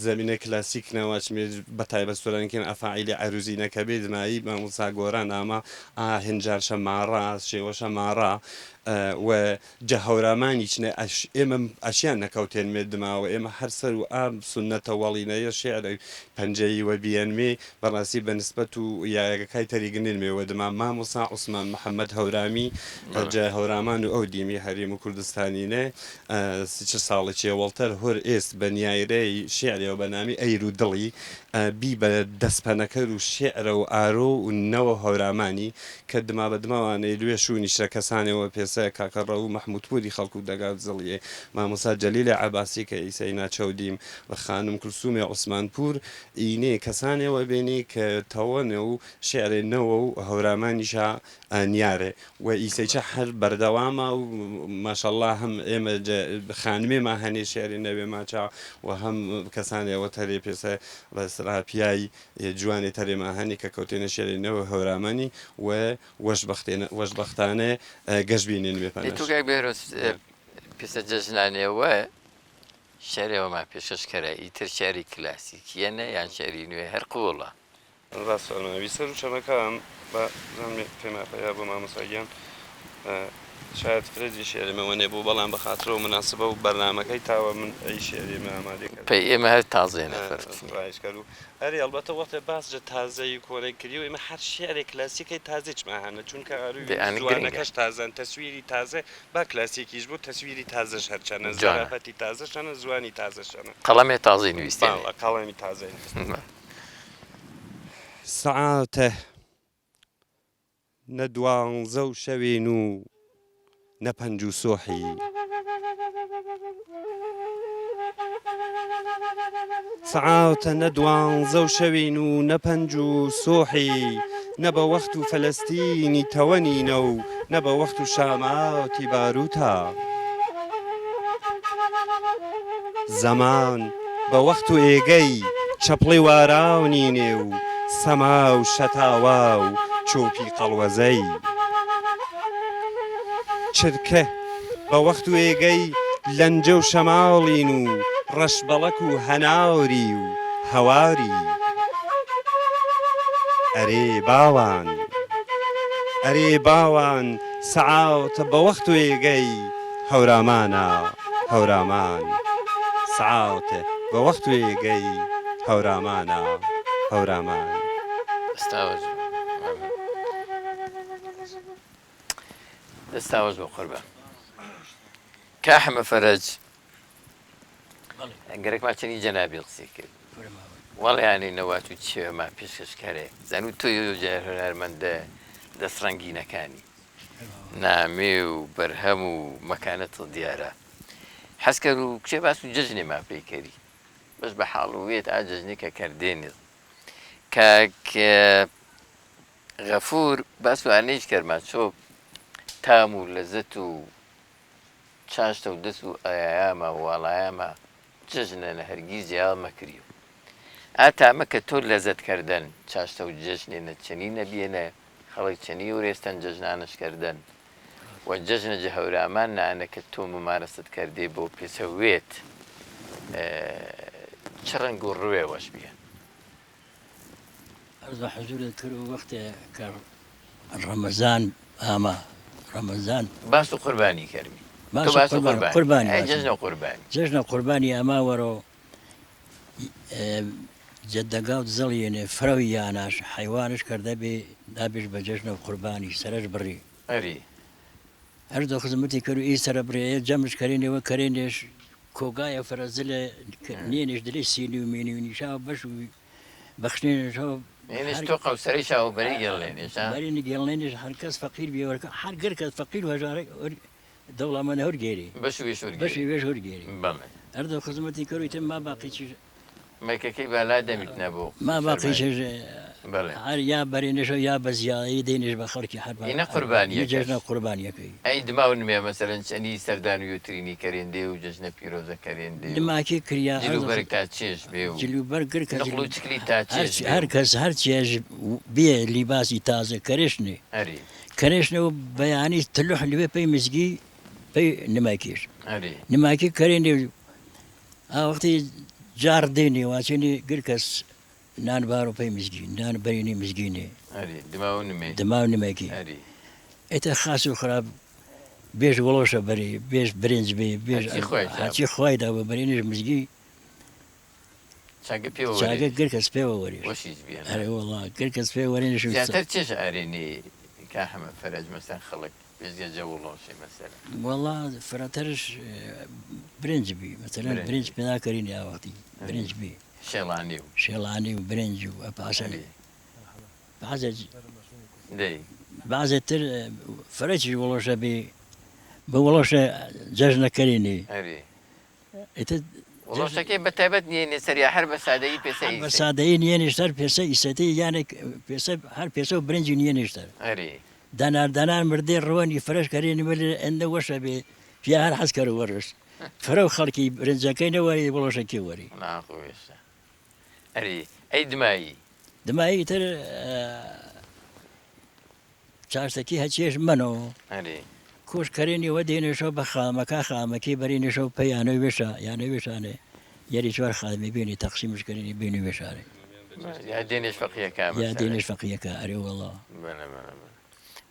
[SPEAKER 3] زمینە کلاسیک ناواچمێ بە تایبەت سۆرانکەن ئەفاعیلی عروزینەکە بێ دمایی مامۆستا گۆران ئاما هێنجارشە ماڕا شێوەشە ماڕا و جە هەورامانی چنە ئێمە ئەشیان نەکەوتێن مێدماوە ئێمە هەر سەر و ئام سونەتە وەڵینەیە شێعرە پەنجەی وە بیەنمێ بەڕاستی بەنسبەت و یاگەکای تەریگنین مێوە دما مامۆستا عوسمان محەممەد هەورامی جە هەورامان و ئەو دیمی هەریم و کوردستانینێ چ ساڵێکی وەڵتەر هۆر ئێست بە نیایرەی شێعرەوە بە نامی ئەیر و دڵی بی بە دەستپەنەکەر و شێعرە و ئارۆ و نەوە هەورامانی کە دما بە دماوانەی دوێ شوونی شرە کەسانەوە پێسە کاکەڕە و مەحمودپوری خەڵکو دەگات زڵیێ مامۆستا جەلیلە عەباسی کە ئیسەی ناچەودیم و خانم کلسومی عوسمانپور ئینێ کەسانێەوە بێنێ کە تەوەنە و شێعرێنەوە و هەورامانیشا نیارێ و ئیسەیچە هەر بەردەوامە و ماشەڵڵا هەم ئێمە خانمێمە هەنێ شێعری نەوێ ماچا و هەم کەسانێەوە تەرێ پێسە بەسرا پیای جوانی تەرێمە هەنی کە کەوتێنە شێرێنەوە هەورامانی و وەشبەختانە گەشتبینێن
[SPEAKER 1] توگای بێرۆ پێسە جەژنانێەوە شارێەوەما پێشەشکەرە ئیتر شاری کلاسیکیەنە یان شاری نوێ هەر قوڵە
[SPEAKER 3] ڕاستەوی سەر و چەمەکان بە پێماپەیا بۆ مامۆساگیان شاید فرێجی شێرمەوەنێ بوو بەڵام بە خااترە و مناسبە و بەرنمەکەی تاوە من ئەی شێریمە ئامادەکە
[SPEAKER 1] پێی ئێمە هەر تازێنە
[SPEAKER 3] ڕایشکەر و ئەری ئەلبەتە وەختە باسجە تازەی کۆرەی کردی و ئێمە هەر شێرێک کلاسیکەی تازێکمە هەنە چونکە ئارویەکەش تازان تەسویری تازە با کلاسیکیش بوو تەسویری تازەش هەرچەنە زارافەتی تازەشانە زوانی تازەشانە
[SPEAKER 1] قەڵەمێ تازەی نوویستی
[SPEAKER 3] قەڵەمی تازەی سەعاتە نە دوانزە و شەوێن و نە پەنج و سۆحی سەعاتە نە دوانزە و شەوێن و نە پەنج و سۆحی نە بە وەخت و فەلەستینی تەوەنینە و نە بە وەخت و شاماتی باروتە زەمان بە وەخت و ئێگەی چەپڵی واراونینێ و سەما و شەتاوا و چۆپی قەڵوەزەی چرکە بە وەخت و ئێگەی لەنجە و شەماڵین و ڕەشبەڵەک و هەناوری و هەواری ئەرێ باوان ئەرێ باوان سەعاتە بە وەخت و ئێگەی هەورامانە هەورامان سەعاتە بە وەخت و ئێگەی هەورامانە هەورامان
[SPEAKER 1] دەستاوەز بۆ قوربان کاحمە فەرەج گەرەکمان چەندی جەنابی قسەی کرد وەڵیانی نەوات و چێوەما پێشکەشکارێ زانوو تۆی جار هونەرمەندە دەستڕەنگینەکانی نامێ و بەرهەم و مەکانەت دیارە حەزکەر و کچێ باس و جەژنێ ما پێی کەری بەش بە حاڵوێت ئا جەژنێکە کەردێنێت کاک غەفور باس وانەیش کەرمان چۆ تام و لەزەت و چاشتە و دەست و ئایامە واڵایامە جژنە لە هەرگیز جیاوە مەکری و ئاتامە کە تۆ لەزەتکردن چاشتە و جژنێنە چەنی نەبیێنە خەڵک چەنی و ڕێستەن جژنانشکردن و جژنە جە هەورامان نانەکە تۆ ممارەست کردێ بۆ پێسەوێت چ ڕەنگ و ڕوێوەش بیە
[SPEAKER 4] أرض حضور الكرو وقت رمضان أما رمضان
[SPEAKER 1] باس و قوربانی کەرمی
[SPEAKER 4] ما
[SPEAKER 1] تۆ باس و
[SPEAKER 4] قرباني
[SPEAKER 1] ئەی جژنە قوربانی
[SPEAKER 4] جژن قرباني أما ورو جدقاوت زليني فروياناش حيوانش كرده بي دابش بجژن قرباني سرج بري
[SPEAKER 1] ئەری
[SPEAKER 4] أرض خدمتي كرو إي سر بري جمش كريني وكرينيش كوغايا فرزلة نينش دلي سيني وميني ونشاو بشو بخشنين شو
[SPEAKER 1] اینش تۆ قەوسەری چاوبەری گەڵێنێش
[SPEAKER 4] بريني قالنيش هركز فقير بي ورك هر قركز فقير وجاري دولة من هرجيري
[SPEAKER 1] بەش و وێش
[SPEAKER 4] باش يبيش هرجيري
[SPEAKER 1] بەڵێ
[SPEAKER 4] أرض خدمتي كرو يتم ما باقي شيء
[SPEAKER 1] مەکەکەی بالا دەمیت نەبوو
[SPEAKER 4] ما باقي شيء
[SPEAKER 1] بەڵێ
[SPEAKER 4] هر يا برينش يا بزيا يدينش بخلكي حرب
[SPEAKER 1] إينا قربانية
[SPEAKER 4] يجينا قربانية كي
[SPEAKER 1] ئەی دما و نمێ مەسەرەن چەنی سەردان و یوترینی کەرێندێ و جژنە پیرۆزە کەرێندێ
[SPEAKER 4] لما كي كريا
[SPEAKER 1] جلوبەرگ تا چێش بێ و
[SPEAKER 4] جلو برجر
[SPEAKER 1] نقل و چکلی تا چێش بێ
[SPEAKER 4] هر کس هر چیز بيه لباسي تازه كرشني
[SPEAKER 1] ئەری
[SPEAKER 4] كرشني وبياني تلوح اللي بي مزجي بي نماكيش
[SPEAKER 1] ئەری
[SPEAKER 4] نماكي كريني وقتي جار ديني واشيني قركس نان بارو بي مزجي نان بريني مزجيني
[SPEAKER 1] ئەری دما و نمێ
[SPEAKER 4] دماغ نماكي
[SPEAKER 1] ئەری
[SPEAKER 4] اتا خاصو خراب بيش ولوشة بري بيش برنج بي بيش
[SPEAKER 1] هاتي خوي
[SPEAKER 4] هاتي خوي دا بريني مزجي
[SPEAKER 1] چاگە پێوە
[SPEAKER 4] شاقة قركس بيه وريش
[SPEAKER 1] وەشیش بێن
[SPEAKER 4] أي والله قركس بيه وريني شو
[SPEAKER 1] زیاتر چێش ئارێنی کاحمە فەرەج مەسەن خەڵک بێزگە جەوڵۆشی مەسەرە
[SPEAKER 4] والله فراترش برنج بي مثلا
[SPEAKER 1] برنج.
[SPEAKER 4] برنج بنا كريني يا وقتي برنج بي
[SPEAKER 1] شێڵانی و
[SPEAKER 4] شيلاني وبرنج وبعسل
[SPEAKER 1] ئەری
[SPEAKER 4] بعسل
[SPEAKER 1] دەی
[SPEAKER 4] بعسل تر فرج ولوشة بي بولوشة ججنا كريني
[SPEAKER 1] ئەری
[SPEAKER 4] إت
[SPEAKER 1] وڵۆشەکەی بەتایبەت نیێنێ سەریا هەر بە سادەیی پێسەی
[SPEAKER 4] بس هذا ينشتر بيسا يستي يعني بيسا هر بيسا برنج ينشتر
[SPEAKER 1] ئەری
[SPEAKER 4] دانار مردي روان يفرش كريني من إنه وشة بي في هر حسكر ورش فرو خلقي برنجاكين وري ولوشة كي وري
[SPEAKER 1] ناخۆشە ئەری ئەی دمایی
[SPEAKER 4] دماغي تر چاشتكي هاتشيش منو
[SPEAKER 1] ئەری
[SPEAKER 4] كوش كريني وديني شو بخامك خامكي بريني شو بيانو وشا يعني وشاني يلي شوار خادمي بيني تقسيمش كريني بيني وشاري
[SPEAKER 1] یا دێنێش فەقیە کامە
[SPEAKER 4] يا دينش فقيه كاري والله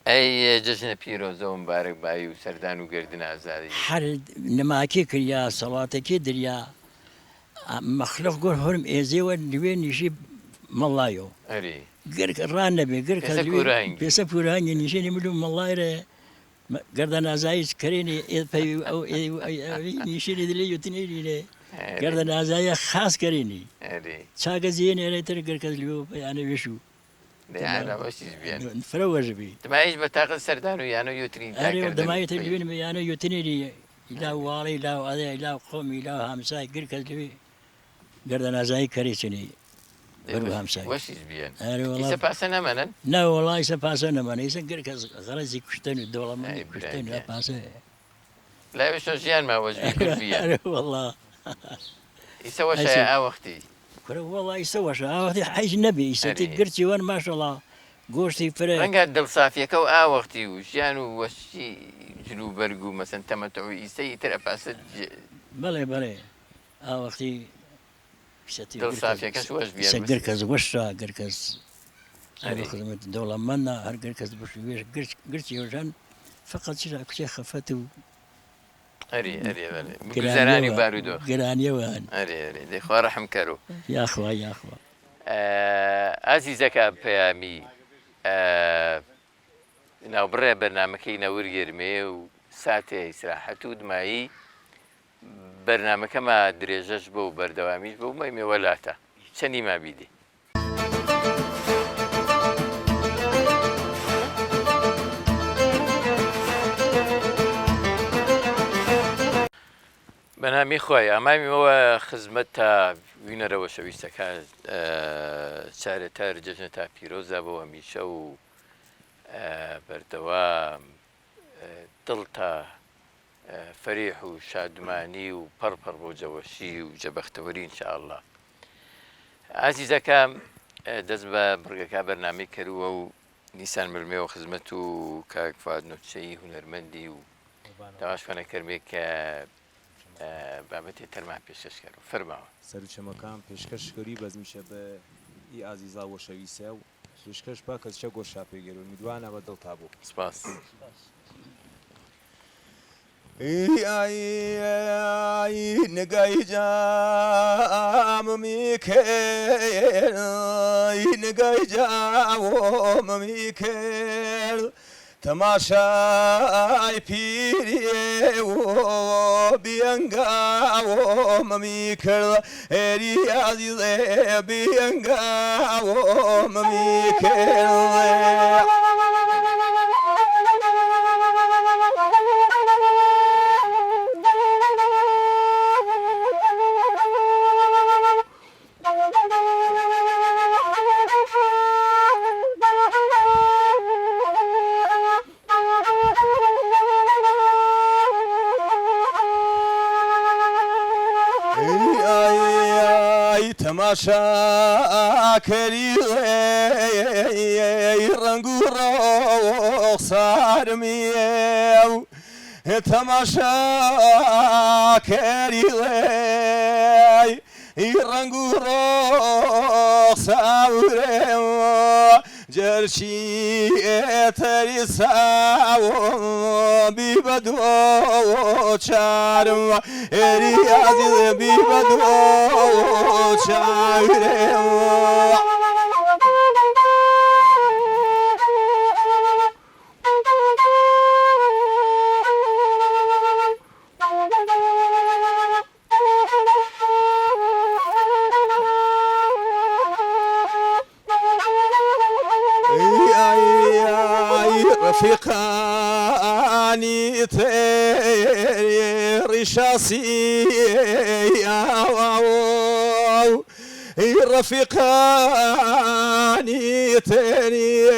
[SPEAKER 1] ئەی جژنە پیرۆزە و مبارەک بایی و سەردان و گردن ئازادی
[SPEAKER 4] حر نماكي كريا صلاتكي دريا مخلوق قول هرم ايزي ونوين يجيب ملايو
[SPEAKER 1] ئەری
[SPEAKER 4] قرك الران نبي قرك
[SPEAKER 1] بيسا كورهانجي.
[SPEAKER 4] بيسا كورهانجي نشيني ملو ملايره قردنا زايز كريني إذ بي أو نشيني دلي يتنيني قردنا زايز خاص كريني
[SPEAKER 1] ئەری
[SPEAKER 4] شاقة زيني أنا ترى قرك اليوم يعني وشو
[SPEAKER 1] دەیانە وەشیش بێن
[SPEAKER 4] فروج بي
[SPEAKER 1] دمایش بە تاقل سەردان و یانە یوترین
[SPEAKER 4] أنا دماية اليوم يعني يتنيني لا والي لا هذا لا قومي لا همساي قرك اليوم قردنا زايز كريسني برو همساي
[SPEAKER 1] وەشیش بێن
[SPEAKER 4] أنا
[SPEAKER 1] ئیسە
[SPEAKER 4] والله
[SPEAKER 1] پاسە نەمەنن
[SPEAKER 4] لا والله يسباسنا ما نيسا قرك غرزي كشتني الدولة ما
[SPEAKER 1] أي
[SPEAKER 4] كشتني لا
[SPEAKER 1] براي.
[SPEAKER 4] باسه
[SPEAKER 1] لا وێشۆ ژیان ماوەژبی کردویە
[SPEAKER 4] أنا والله
[SPEAKER 1] ئیسە وەشە ئاوەختی
[SPEAKER 4] والله يسوى شو هذا حيج نبي يستي
[SPEAKER 1] أري.
[SPEAKER 4] قرتي وين ما شاء الله قوشتي فرق
[SPEAKER 1] ڕەنگە دڵسافیەکە و ئاوەختی و ژیان و وەشی جلوبەرگ و مەسەن تەمەتەوی ئیسەی ترە پاسە
[SPEAKER 4] بلي بلي وقتي
[SPEAKER 1] دڵسافیەکەش وەش بێن
[SPEAKER 4] قركز وشا قركز
[SPEAKER 1] أري.
[SPEAKER 4] خدمة الدولة منا هر قركز بشويش قرتي وجن فقط شيء خفته
[SPEAKER 1] ئەری ئەری گوزەرانی بارودۆ
[SPEAKER 4] قرانيا وان
[SPEAKER 1] ئەری ئەری دەیخوا ڕەحم کەرۆ
[SPEAKER 4] يا اخوة يا اخوة
[SPEAKER 1] ئازیزەکە پەیامی ناوبڕێ بەرنمەکەی نەوەرگێرمێ و ساتێ ئیسراحەت و دمایی بەرنمەکەمە درێژەش بۆ و بەردەوامیش بۆ مەی مێوەلاتە چەندی ما بیدێ بەنامی خۆی ئامامیەوە خزمەت تا وینەرەوە شەویستەکە چارەتەر جەژنە تا پیرۆزە بۆ هەمیشە و بەردەوام دڵتە فەریح و شادمانی و پەڕپەڕ بۆ جەوەشی و جەبەختەوەری ئینشاءالله. عەزیزەکەم دەست بە بڕگەکە بەرنامەی کردووە و نیسان ملمێەوە خزمەت و کاک فواد نوتچەی هونەرمەندی و داواش فەنەکەرمێک کە بابەتی تەرمان پێشکەشکەر و فەرماوە.
[SPEAKER 5] سەرچەمەکان پێشکەشکەری بەزمیشە بە ئی ئازیزا وەشەویسە و پێشکەش با کەسچە گۆشا پێگەر و میدوانە بە دڵ تا بوو.
[SPEAKER 1] سپاس.
[SPEAKER 7] ای نگای جام میکر نگای جام میکر تماشای پیری و بیانگا و میکر اری عزیز بیانگا و میکر تماشا کری رنگ و رخسار میو تماشا کری رنگ و رخسار جرشی تری ساو بی بدو چارم اری عزیز بی بدو چارم رفيقاني تيري شاسي رفيقاني تيري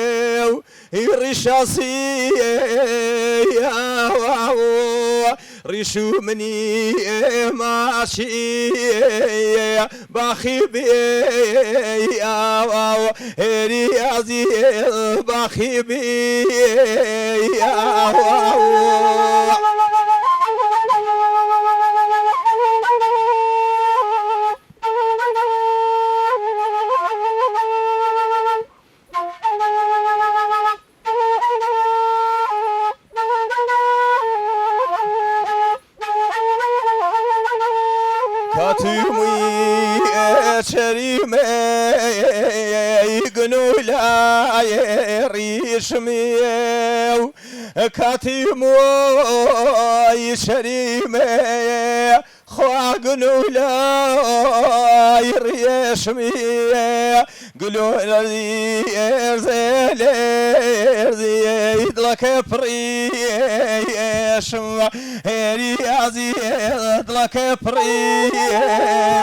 [SPEAKER 7] رشاسي ريشو مني ماشي باخي بي رياضي باخي بي كاتمي شريمي قنولا ريشمي كاتمي شريمي خوا قنولا ريشمي قلولا زيد لك بريشم رياضي لك بريشم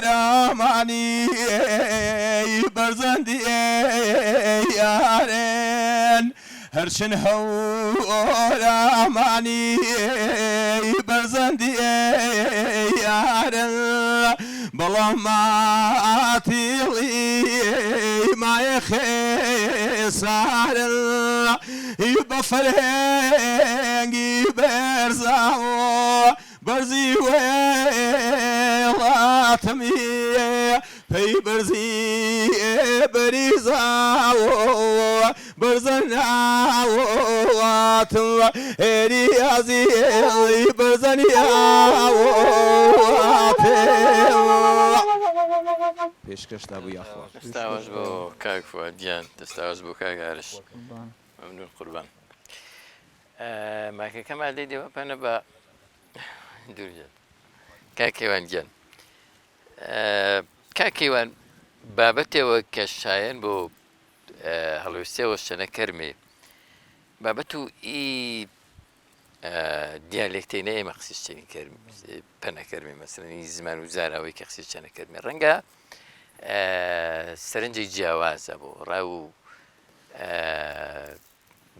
[SPEAKER 7] راماني برزندي يارن هرشن هو راماني برزندي يارن بلا ما تيلي ما يخسر يبفرنجي برزاو برزي ويلاتمي في برزي بريزاو برزناواتم رياضي برزنياواتم
[SPEAKER 5] پێشکەش تا بوو یاخوا
[SPEAKER 1] دەستاوەش بۆ کاک فوادیان دەستاوەش بۆ کاک ئارش مەمنون قوربان ماکەکەم ئادەی دێوەپەنە بە دوورجێت کاک کێوانگیان کاکەیوان بابەتێەوە کە شایەن بۆ هەڵوێستیەوە شەنە کەرمێ بابەت و ئی دیالێکتەی ئێمە قسیشتنی پەنەکەرمێ مەسەرنی زمان و زاراوەی کە قسیشتەنە کەرمێ ڕەنگە سەرنجی جیاوازە بۆ ڕاو و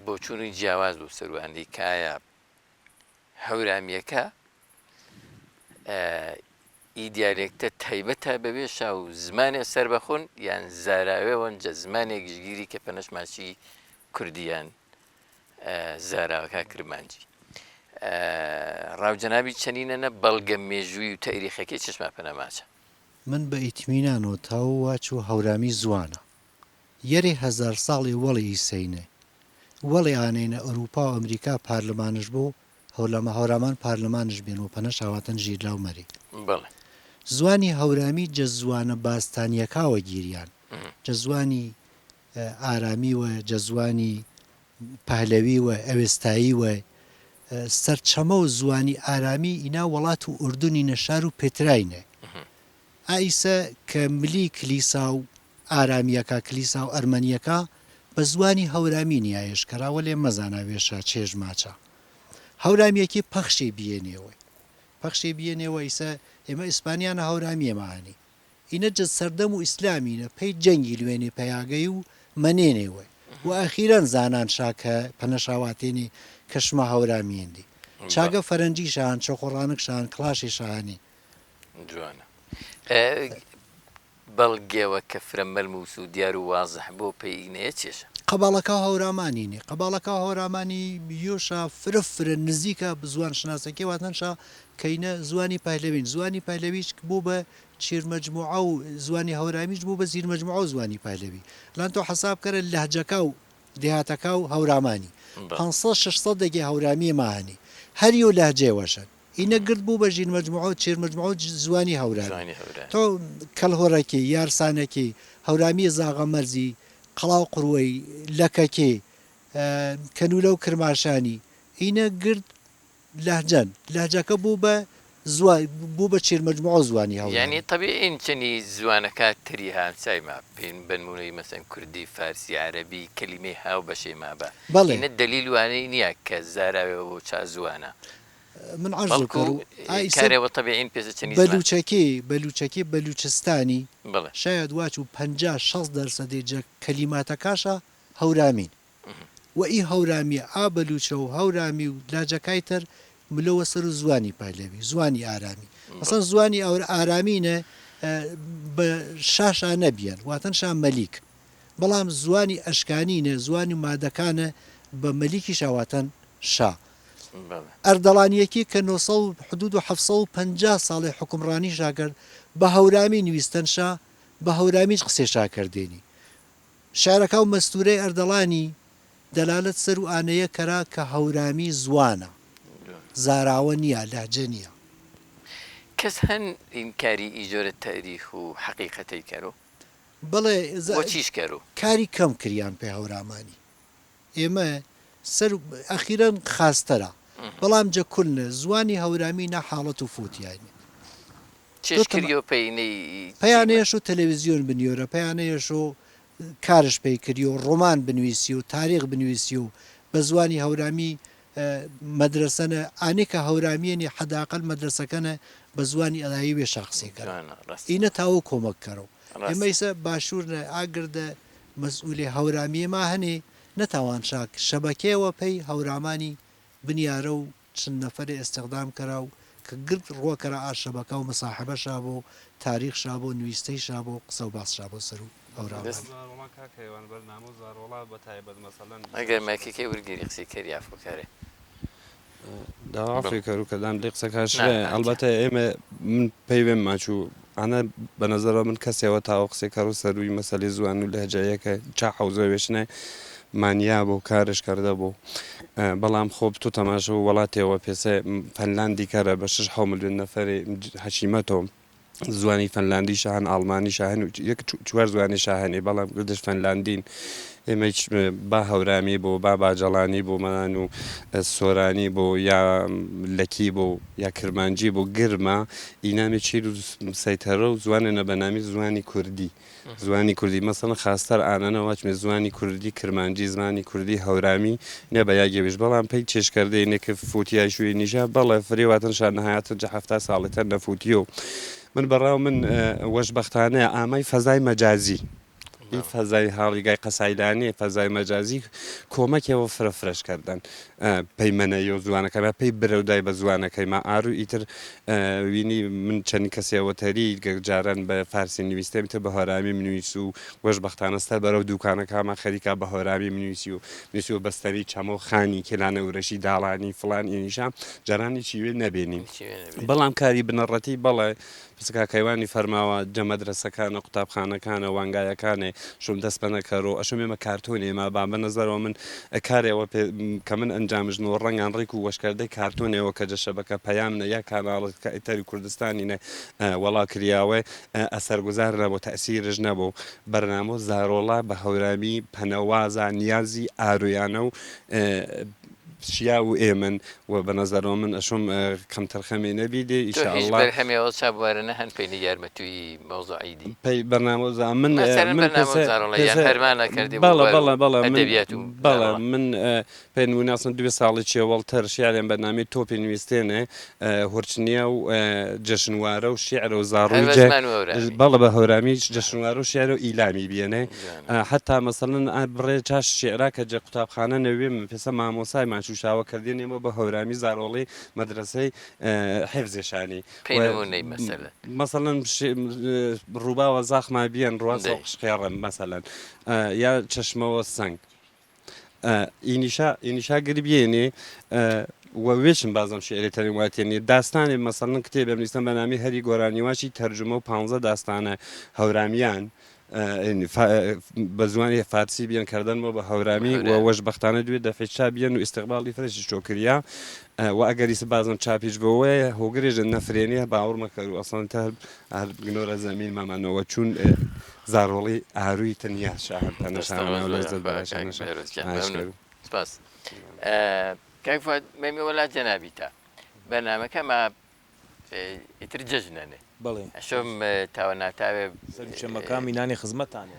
[SPEAKER 1] بۆ چوونی جیاواز بوو سەروانەی کایە هەورامیەکە ئی دیالێکتە تایبەتە بەبێ شا و زمانێ سربەخۆن یان زاراوێەوەن جە زمانێک گشتگیری کە پەنەشماشی کوردیان زاراوەکە کرمانجی ڕاوجەنابی چەنینەنە بەڵگە مێژووی و تاریخەکەی چشمە پەنەماچە
[SPEAKER 8] من بە ئیتمینانەوە تاو واچ و هەورامی زوانە یەری هەزار ساڵی وەڵی ئیسەینێ وەڵی ئانێنە ئەوروپا و ئەمریکا پارلمانش بوو هەولەمە هەورامان پارلمانش بێن و پەنە شاواتەن ژیر لاو مەری
[SPEAKER 1] بڵێ
[SPEAKER 8] زوانی هەورامی جە زوانە باستانیەکاوە گیریان جە زوانی ئارامی وە جە زوانی پەهلەوی وە ئەوێستایی وە سەرچەمە و زوانی ئارامی ئینا وڵات و ئوردنی نەشار و پێتراینێ ئایسە کە ملی کلیسا و ئارامیەکە کلیسا و ئەرمەنیەکە بە زوانی هەورامی نیایشکراوە لێ مەزاناوێشە چێژ ماچە هەورامیەکی پەخشی بێنێەوەی پەخشی بێنێەوە ئیسە ئێمە ئیسپانیانە هەورامی ئێمانی ئینە جە سەردەم و ئیسلامینە پێی جەنگی لوێنێ پەیاگەی و مەنێنێەوەی و ئاخیرەن زانان شاکە پەنەشاواتێنی کەشمە هەورامێندی چاگە فەرەنجی شان چۆخۆڕانک شان کلاشی شانی
[SPEAKER 1] جوانە بەڵگێوە کە فرەمەلم و سوودیار و وازح بۆ پێینەیە چێشە
[SPEAKER 8] قەباڵەکە هەورامانینی قەباڵەکە هەورامانی یۆشە فرە نزیکە زوان شناسەکە واتەنشا کەینە زوانی پایلەوین زوانی پایلەویش بوو بە چیرمەجموعە و زوانی هەورامیش بوو بە زیرمەجموعە و زوانی پایلەوی لان تۆ حەساب کەرە لەهجەکە و دێهاتەکە و هەورامانی 500-600 دەگێ هەورامی ماهانی هەریۆ لەهجێوەشن ئینە گرت بوو بە ژین مەجموعە و چێرمەجموعە و زوانی هەورانی تۆ کەلهۆڕێکی یارسانەکی هەورامی زاغە مەرزی قەڵاو قڕوەی لەکەکێ کەنولە و کرماشانی ئینە گرت لەهجەن لەهجەکە بوو بە بوو بە چێرمەجموعە زوانی هەورامی
[SPEAKER 1] یعنی طبیعین چەنی زوانەکە تری هاانسای ما پێین بنمونەی مەسەن کوردی فارسی عەرەبی کەلیمەی هاو بەشەی ما بە ئینە دلیل وانەی نییە کە زاراوێەوە بۆ چا زوانە
[SPEAKER 8] من عرض
[SPEAKER 1] کارێەوە طبیعین پێ چەنی
[SPEAKER 8] بەلوچەکی بەلوچستانی شاید واچ و 50-60% کەلیماتەکاشە هەورامین و ئی هەورامی ئا بەلوچە و هەورامی و لاجەکای تر ملەوە سەر و زوانی پایلەوی زوانی ئارامی ئەسەن زوانی ئارامینە بە شاشا نەبیێن واتەنشان مەلیک بەڵام زوانی ئەشکانینە زوانی مادەکانە بە مەلیکی شاواتەن شا ئەردەڵانیەکی کە 1950 ساڵی حکومڕانی شاکرد بە هەورامی نوویستەنشا بە هەورامیش قسێ شاکردێنی شارەکە و مەستورەی ئەردەڵانی دەلالت سەر و ئانەیە کەرا کە هەورامی زوانە زاراوە نییە لەهجە نییە
[SPEAKER 1] کەس هەن ئینکاری ئیجۆرە تاریخ و حەقیقەتەی کەرۆ
[SPEAKER 8] بڵێ
[SPEAKER 1] چیش کەرۆ
[SPEAKER 8] کاری کەم کریان پێ هەورامانی ئێمە سەر ئەخیرەن خاستەرە بەڵام جە کولنە زوانی هەورامی نە حاڵەت و فوتیانی
[SPEAKER 1] چێشکردیەوە
[SPEAKER 8] پەیانەیەش و تەلەڤیزیۆن بنیۆرە پەیانەیەش و کارش پێی کردی و ڕۆمان بنویسی و تاریخ بنویسی و بە زوانی هەورامی مەدرسەنە ئانێکە هەورامێنی حەداقل مەدرسەکەنە بە زوانی ئەلایی وێ شخصیکە ئینە تاوە کۆمەککەرەوە ئێمەیسە باشوورنە ئاگردە مەسئولی هەورامیێما هەنێ نەتاوان شاک شەبەکەیەوە پێی هەورامانی بنیارە و چند نەفەری ئێستەخدام کەرا و کە گرت ڕۆکەرە ئاشەبەکە و مەساحبەشا بۆ تاریخشا بۆ نوویستەیشا بۆ قسە و باسشا بۆ سەر و
[SPEAKER 1] ئەگەر ماکەکەی وەرگێری قسەی کەری ئافۆکارێ
[SPEAKER 3] داوافی کەرو کەدام لێ قسەکەش ئەلبەتە ئێمە من پێیوێم ماچوو ئەنە بە نەزەرە من کەسێەوە تاوە قسەی کەڕ و سەروی مەسەلی زوان و لەهجەیەکە چا حەوزەوێشنە مانیا بۆ کارش کردە بۆ بەڵام خۆب تو تەماشە و وڵاتێەوە پێسە فەنلاندی کارە بە 6 ملیۆن نەفەری هەشیمەتۆ زوانی فەنلاندی شاهن ئاڵمانی شاهن و چوار زوانی شاهێنێ بەڵام گردش فەنلاندین ئێمە با هەورامی بۆ با باجەڵانی بۆ مەان و سۆرانی بۆ یا لەکی بۆ یا کرمانجی بۆ گرمە ئینامی چیر و سەیتەرە و زوانێنە بەنامی زوانی کوردی زوانی کوردی مەسەڵەن خاستەر ئانەنەوەچمێ زوانی کوردی کرمانجی زمانی کوردی هەورامی نە بە یاگەویش بەڵام پێی چێشکردەیەنێکە فوتیای شوێ نیژە بەڵێ فرێواتن شانەهایەتن جە هەفتا ساڵێتەر نەفوتیۆ من بەڕاو من وەشبەختانەیە ئامای فەزای مەجازی فەزای هاڵیگای قەسایدانی فەزای مەجازی کۆمەکەوە فرەفرەشکردن پەیمەنەی و زوانەکەمە پێی برەودای بە زوانەکەیمە ئارو ئیتر وینی من چەند کەسێوەتەری جاران بە فارسی نوویستێتە بە هەرامی منویس و وەشبەختانەستە بەرەو دوکانەکەمە خەریکا بە هەرامی منویسی و نووسی و بەستەری چەمە و خانی کلانە وورەشی داڵانی فلان ئینیشام جارانی چیوێ نەبێنین بەڵام کاری بنەڕەتی بەڵێ پسکا کەیوانی فەرماوە جەمەدرسەکانە قوتابخانەکانە وانگایەکانێ شوم دەست بە نەکەڕۆ ئەشم ئێمە کارتۆنێمە با بە نەزەرەوە من کارێەوە کە من ئەنجامژنەوە ڕەنگان ڕێک و وەشکردەی کارتۆنێەوە کە جەشەبەکە پەیامنە یا کاناڵت کە ئیتەری کوردستانینە وەڵا کریاوە ئەسەرگوزار نەبوو تەسیرش نەبوو بەرنامە زارۆڵا بە هەورامی پەنەوازە نیازی ئارویانە و شیا و ئێمن و بە نەزەرەوە من ئەشم کەم تەرخەمێ نەبیدێ ئیشاءالله
[SPEAKER 1] هەمێەوە چاوارەنە هەن پێی یارمەتووی مۆزوعیدی
[SPEAKER 3] پێی بەرنامەوەزا من
[SPEAKER 1] هەرمانە کردی
[SPEAKER 3] بەڵە من پێ ناسن دوێ ساڵی چێوەڵتەر شیعرێن بەنامی تۆپی نوویستێنێ هورچنیە و جەشنوارە و شیعرە و زاڕووی بەڵە بە هەورامی جەشنوارە و شیعرە و ئیلامی بێنێ حتا مەسەڵەن بڕێ چاش شیعرا کە جە قوتابخانە نەوێ من پێسە مامۆسای ماچوو شاوەکردێنێمە بە هەورامی زارۆڵی مەدرسەی حفزێشانی مەسەڵەن ڕووباوە زاخما بیان ڕوان شقێڕم مەسەلەن یا چەشمەوە سنگ ئینیشا گربیێنێ وەوێشم بازم شعرێتەری واتێنێ داستانی مەسەڵەن کتێبە نووسن بەنامی هەری گۆرانیواشی تەرجمە و 15 داستانە هەورامیان بە زوانی فارسی بیان کردنەوە بە هەورامی و وەشبەختانە دوێ دەفێچا بیان و ئیستقباڵی فرەشی چۆکریا و ئەگەریس بازم چاپیش بەوەیە هۆگرێژە نەفرێنیە باوەڕ مەکەر و ئەسڵەنتە گنۆرە زەمین مامانەوە چوون زارۆڵی ئارووی تەنیا
[SPEAKER 1] سپاس کاک فؤاد مەمی وەڵات جەنابیتە بەرنامەکەمە ئیتر جەژنەنێ
[SPEAKER 5] بڵێ
[SPEAKER 1] ئەشۆم تاوە ناتاوێ
[SPEAKER 5] شەمەکامی نانی خزمەتانێ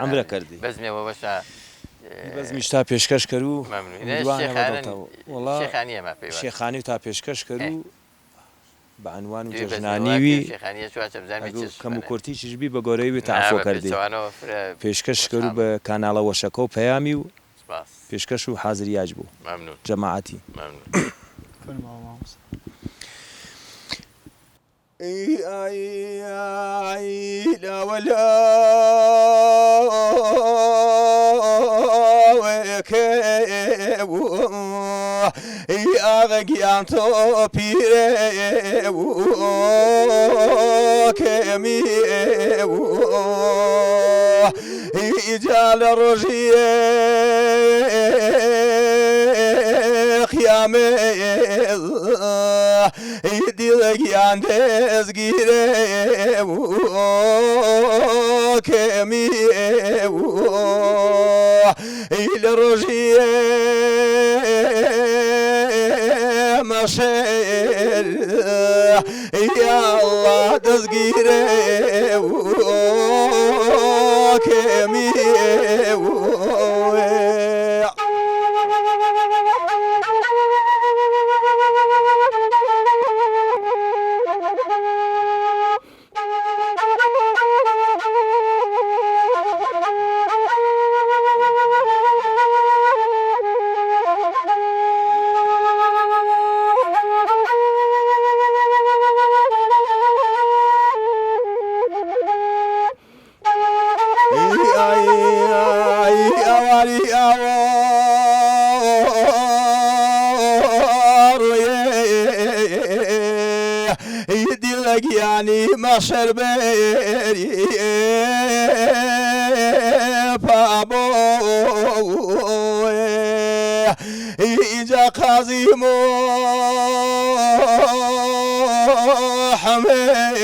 [SPEAKER 5] ئەمرە کردی
[SPEAKER 1] بەزمێەوە بەشە
[SPEAKER 5] بەزمیش تا پێشکەش کرد و شێخانی و تا پێشکەش کرد و بە عنوان و جەژنانیوی کەم و کورتیشیشبی بە گۆرەوی تەعفۆ کردی پێشکەش کرد و بە کاناڵە وەشەکە و پەیامی و پێشکەش و حازریاج بوو جەماعەتی
[SPEAKER 7] لا ولا وكيبو أغيان توبيرو كميبو إجال رجيه قيامه يديلكيان دزگیره کمیه ایل روزیه مشل یا الله دزگیره کمیه يعني مشر بيري بابو إجا قازيمو حمل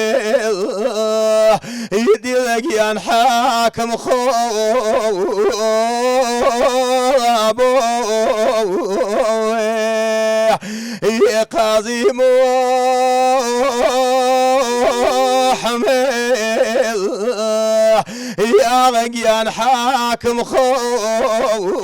[SPEAKER 7] يدي لقيان حاكم خوابو يا قاضي حمل يا لقيان حاكم خوابو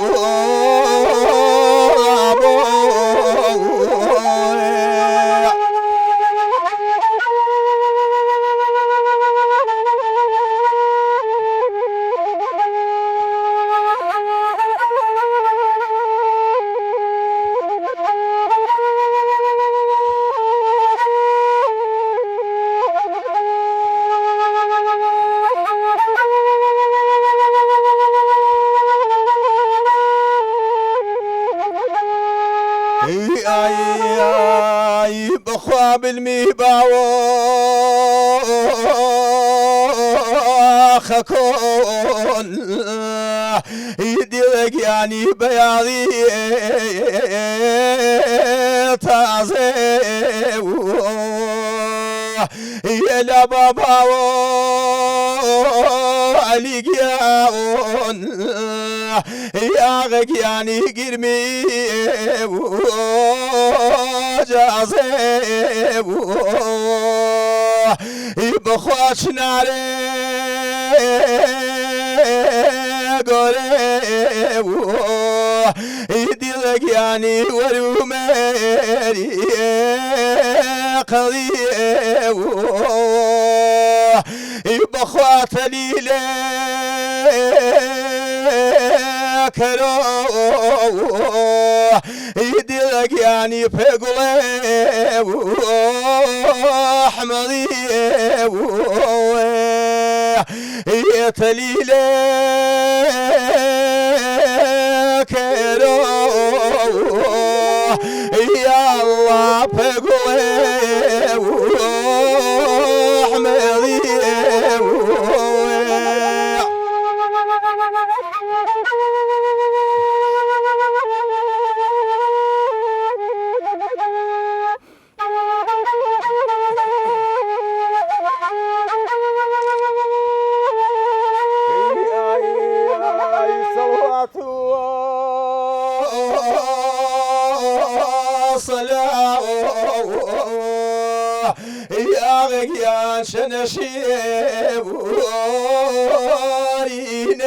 [SPEAKER 7] اي بخواب الميباو خكون يدلك يعني بياضي تازي يا باباو عليك ياون يا غك يعني قرمي جازي بخوش ناري قولي يدلك يعني وروميري قضيه بخوات ليلة كرو يدلك يعني بقولي حمضي يتليلة كرو يا الله بقولي حمضي يا شنشيب ورينيب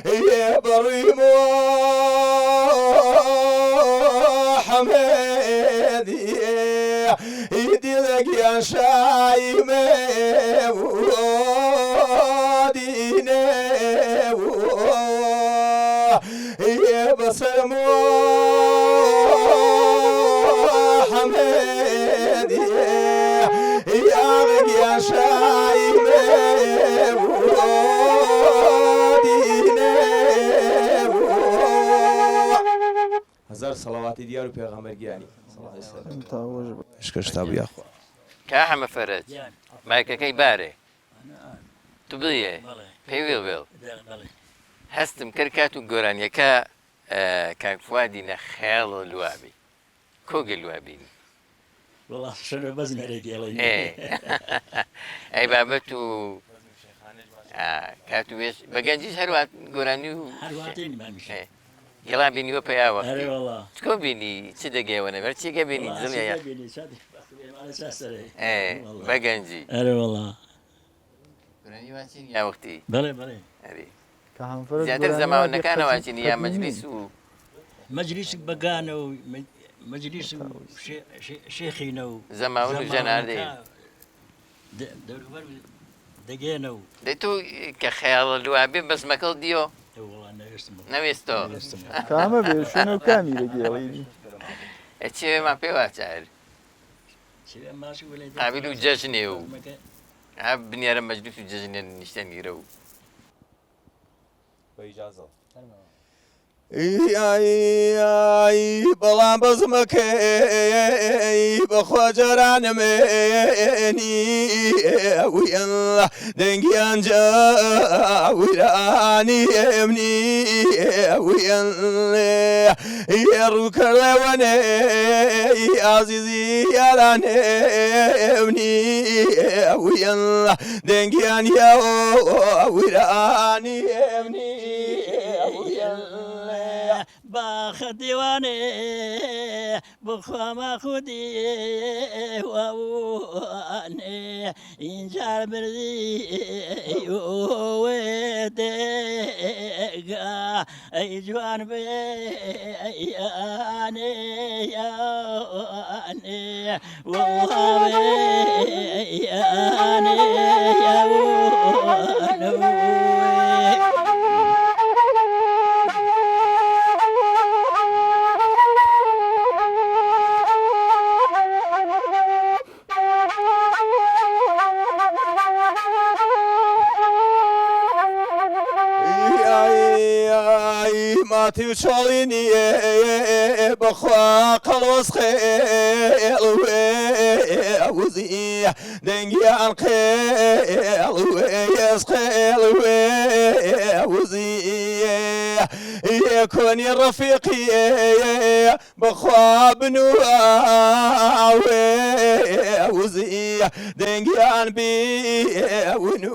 [SPEAKER 7] يا بريمو حميد يدي لك يا شايمي ودينيب يا بسمو حميد يا غق يا شايمي وديني
[SPEAKER 5] هزار صلواتي ديالو پیغمبر گیانی صلى الله عليه وسلم اشكر شتاب يا اخو
[SPEAKER 1] كاحمة فرج مايكا كي باري تبليه بيويل بيل هستم كركاتو قران يكا كان فوادي نخيل الوابي كوغ الوابين
[SPEAKER 4] والله شنو بزن عليك يا الله
[SPEAKER 1] ايه اي بابتو كاتو بيش بقنجيش هروات قرانيو
[SPEAKER 4] حلواتين ما مش
[SPEAKER 1] يلا بيني وبيا
[SPEAKER 4] هلا
[SPEAKER 1] وقتي
[SPEAKER 4] والله
[SPEAKER 1] تكو بيني صدقي وانا مرتي بيني زميا يا
[SPEAKER 4] بيني صادق على اساس
[SPEAKER 1] ايه بقنجي
[SPEAKER 4] هلا والله
[SPEAKER 1] قراني واتين يا وقتي
[SPEAKER 4] بلى بلى
[SPEAKER 1] هذه
[SPEAKER 6] كان فرق
[SPEAKER 1] زيادة زمان كان واتين يا مجلس
[SPEAKER 4] مجلس بقانو مجلس شيخينو
[SPEAKER 1] زمان جنادي
[SPEAKER 4] دقينو
[SPEAKER 1] ديتو كخيال الوابين بس ما كل ديو
[SPEAKER 4] والله انا يسمع
[SPEAKER 1] نويستو
[SPEAKER 6] كامل بيشونو كامل رجالي
[SPEAKER 1] اتشي ما بيواتشار
[SPEAKER 4] شيء ما شو ولا
[SPEAKER 1] قابلوا ججنيو عب بنيار مجلس ججن نشتن يرو
[SPEAKER 5] بإجازة
[SPEAKER 7] بەڵام بەزمەکەی بەخوا جارانەمێنی ویڵ دەنگیان جاویرانی ئێمنی ویڵ ڕووکەڵێوەنێ ئازیزی یارانێ ئێمنی ویڵ دەنگیان یاویرانی ئێمنی
[SPEAKER 4] باخە دیوانێ بخواما خودی وانێ اینجار بردی دێگا ئەی جوان بێیانێ یانێ وڵاوێیانێ یاوانەوێ
[SPEAKER 7] ماتی و چاڵینیە بەخوا قەڵۆز خێڵوێ وزی دەنگیان قێڵوێز خێڵوێ وزی کۆنی ڕەفیقی بەخوا بنووەوێ وزی دەنگیان بیونووەوێ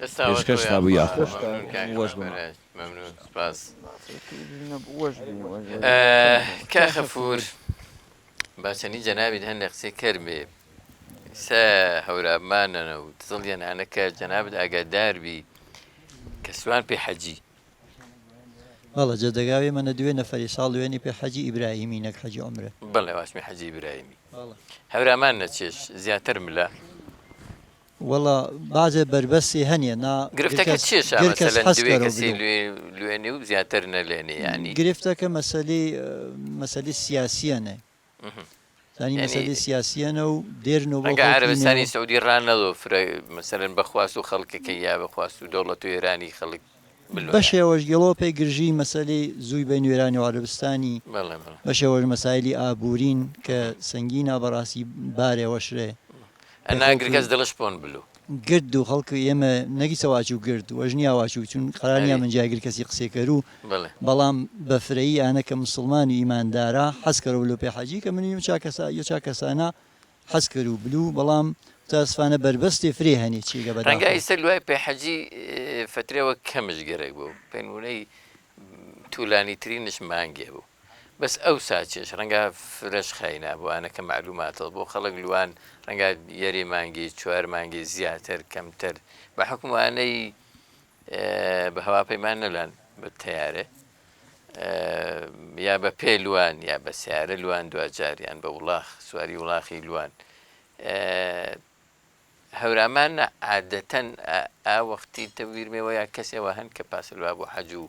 [SPEAKER 5] پێشکەش تا بوو یاخۆ
[SPEAKER 1] مەمنون سپاس کاخەفور باشەنی جەنابیت هەندێک قسەی کەرمێ سا هەورابمانەنە و دڵیان هەنەکە جەنابت ئاگاداربی کە سوان پێ حەجی
[SPEAKER 2] بەڵە جەدەگاوی منە دوێ نەفەری ساڵ دوێنی پێ حەجی ئیبراهیمی نەک حەجی عومرە
[SPEAKER 1] بەڵێ واشمی حەجی ئیبراهیمی هەورامان نەچێش زیاتر ملە
[SPEAKER 2] وەڵا بازێ بربەستی هەنیە
[SPEAKER 1] گرفتەکە چێشە مەسەلەن دوێ کەسی لوێنێ و زیاتر نەلێنێ ینی
[SPEAKER 2] گرفتەکە مەسەلی سیاسیەنێ زانی مەسەلی سیاسیەنە و دێرنەوە
[SPEAKER 1] ئەگە عەرەبستانی سعودی ڕانەدۆ مەسەلەن بەخواست و خەڵکەکە یا بەخواست و دەوڵەت و ئێرانی خەڵک
[SPEAKER 2] بەشێوەش گەڵۆ پێی گرژی مەسەلی زووی بین وێرانی و عەرەبستانی بەشێوەش مەسایلی ئابوورین کە سەنگینە بەڕاستی بارێوەشرێ
[SPEAKER 1] ئەناگرکەس دڵش پۆن بلو
[SPEAKER 2] گرد و خەڵک ئێمە نەگیسە واچوو گرد وەژنیا واچوو چون قەرانیا من جاگر کەسی قسێکەر و بەڵام بەفرەیی ئانە کە مسلمانی ئیماندارە حەزکەرە بلو پێ حەجی کە منی چاکەسانە حەزکەر و بلو بەڵام تاسفانە بربەستی فرێ هەنێ چیگە بەدا
[SPEAKER 1] ڕەنگە ئیسە لوای پێ حەجی فترەوە کەمش گەرەک بوو پێنمونەی توولانی ترینش مانگێ بوو بەس ئەو ساچێش ڕەنگە فرەش خاینە بووانە کە معلوماتە بۆ خەڵک لوان ڕەنگە یەری مانگی چوار مانگی زیاتر کەمتر بە حکوموانەی بە هەواپەیمان نەلان بە تیارێ یا بە پێ لوان یا بە سیارە لوان دوجاریان بە وڵاخ سواری وڵاخی لوان هەورامان عادەتەن ئاوەختی تەویرمەوە یا کەسێەوە هەن کە پاسلوا بۆ حەج و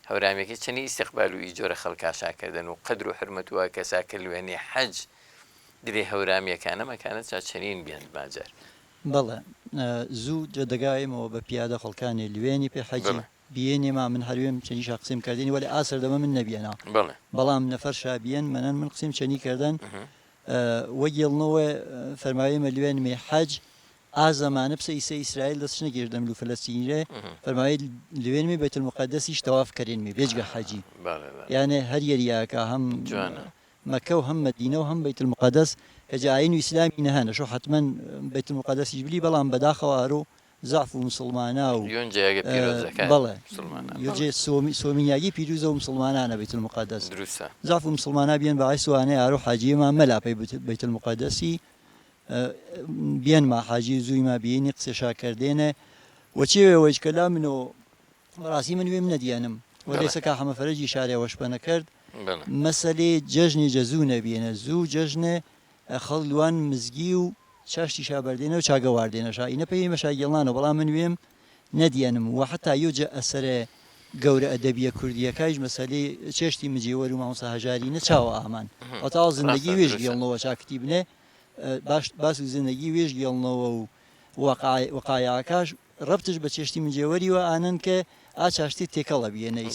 [SPEAKER 1] هەورامێکی چەنی ئیسیقبال و ئیجۆرە خەڵکاشاکردن و قەدر و حرمەت وە کەساکە لوێنێ حەج درێ هەورامیەکانە مەکانە چاچەنین بیان باجار
[SPEAKER 2] بەڵێ زوو جەدەگایمەوە بە پیادە خەڵکانی لوێنی پێ حەجی بێنێما من هەروێم چەنی شا قسەم کردنی وەلی ئاسر دەمە من نەبیێنە بەڵام نەفەر شابیەن منەن من قسەم چەنی کردن وەگێڵنەوە فەرماویمە لوێنمێ حەج ئازەمانە پسە ئیسە ئیسرائیل دەستشنە گردم لو فلەستینیرێ فەرماوی لوێنمی بەیت المقدسیش تەواف کردنمی بێجگە حەجی یانێ هەر یەریاکە هەم مەکە و هەم مەدینە و هەم بەیت المقدس کە جاین و ئیسلامی نەهانە شو حتمما بەیت المقدسیش بلی بەڵام بەداخەوە هەرۆ زعف و مسلمانە و بەڵێ یۆجێ سۆمینیاگی پیرۆزە و مسلمانانە بەیت المقدس زعف و مسلمانە بیان بەعی سوانەیە هەرۆ حاجیەمان مەلاپەی بەیت المقدسی بیان ما حاجی زووی ما بینی قسەشاکردێنە وەچێوەوەی کەلا منەوە ڕاستی من وێم نەدیانم وەلێسەکە حەمەفەرەجی شارێوەش بە نەکرد مەسەلێ جەژنی جەزوو نەبیێنە زوو جەژنێ خەڵوان مزگی و چاشتی شابەردێنە و چاگەواردێنەشا ئینە پێی مەشاگەڵانە بەڵام من وێم نەدیانم و حتا یۆجە ئەسەرێ گەورە ئەدەبیە کوردیەکەیش مەسەلەی چێشتی مجێوەر و مامۆستا هەژاری نەچاوە ئامان ئەتاڵ زندگی وێژ گێڵنەوە چاکتی بنێ باش زندگی وێژ گێڵنەوە و وەقایعکاش ڕەبتش بە چێشتی مجێوەریوە ئانن کە ئاچاشتی تێکەڵە بێنەی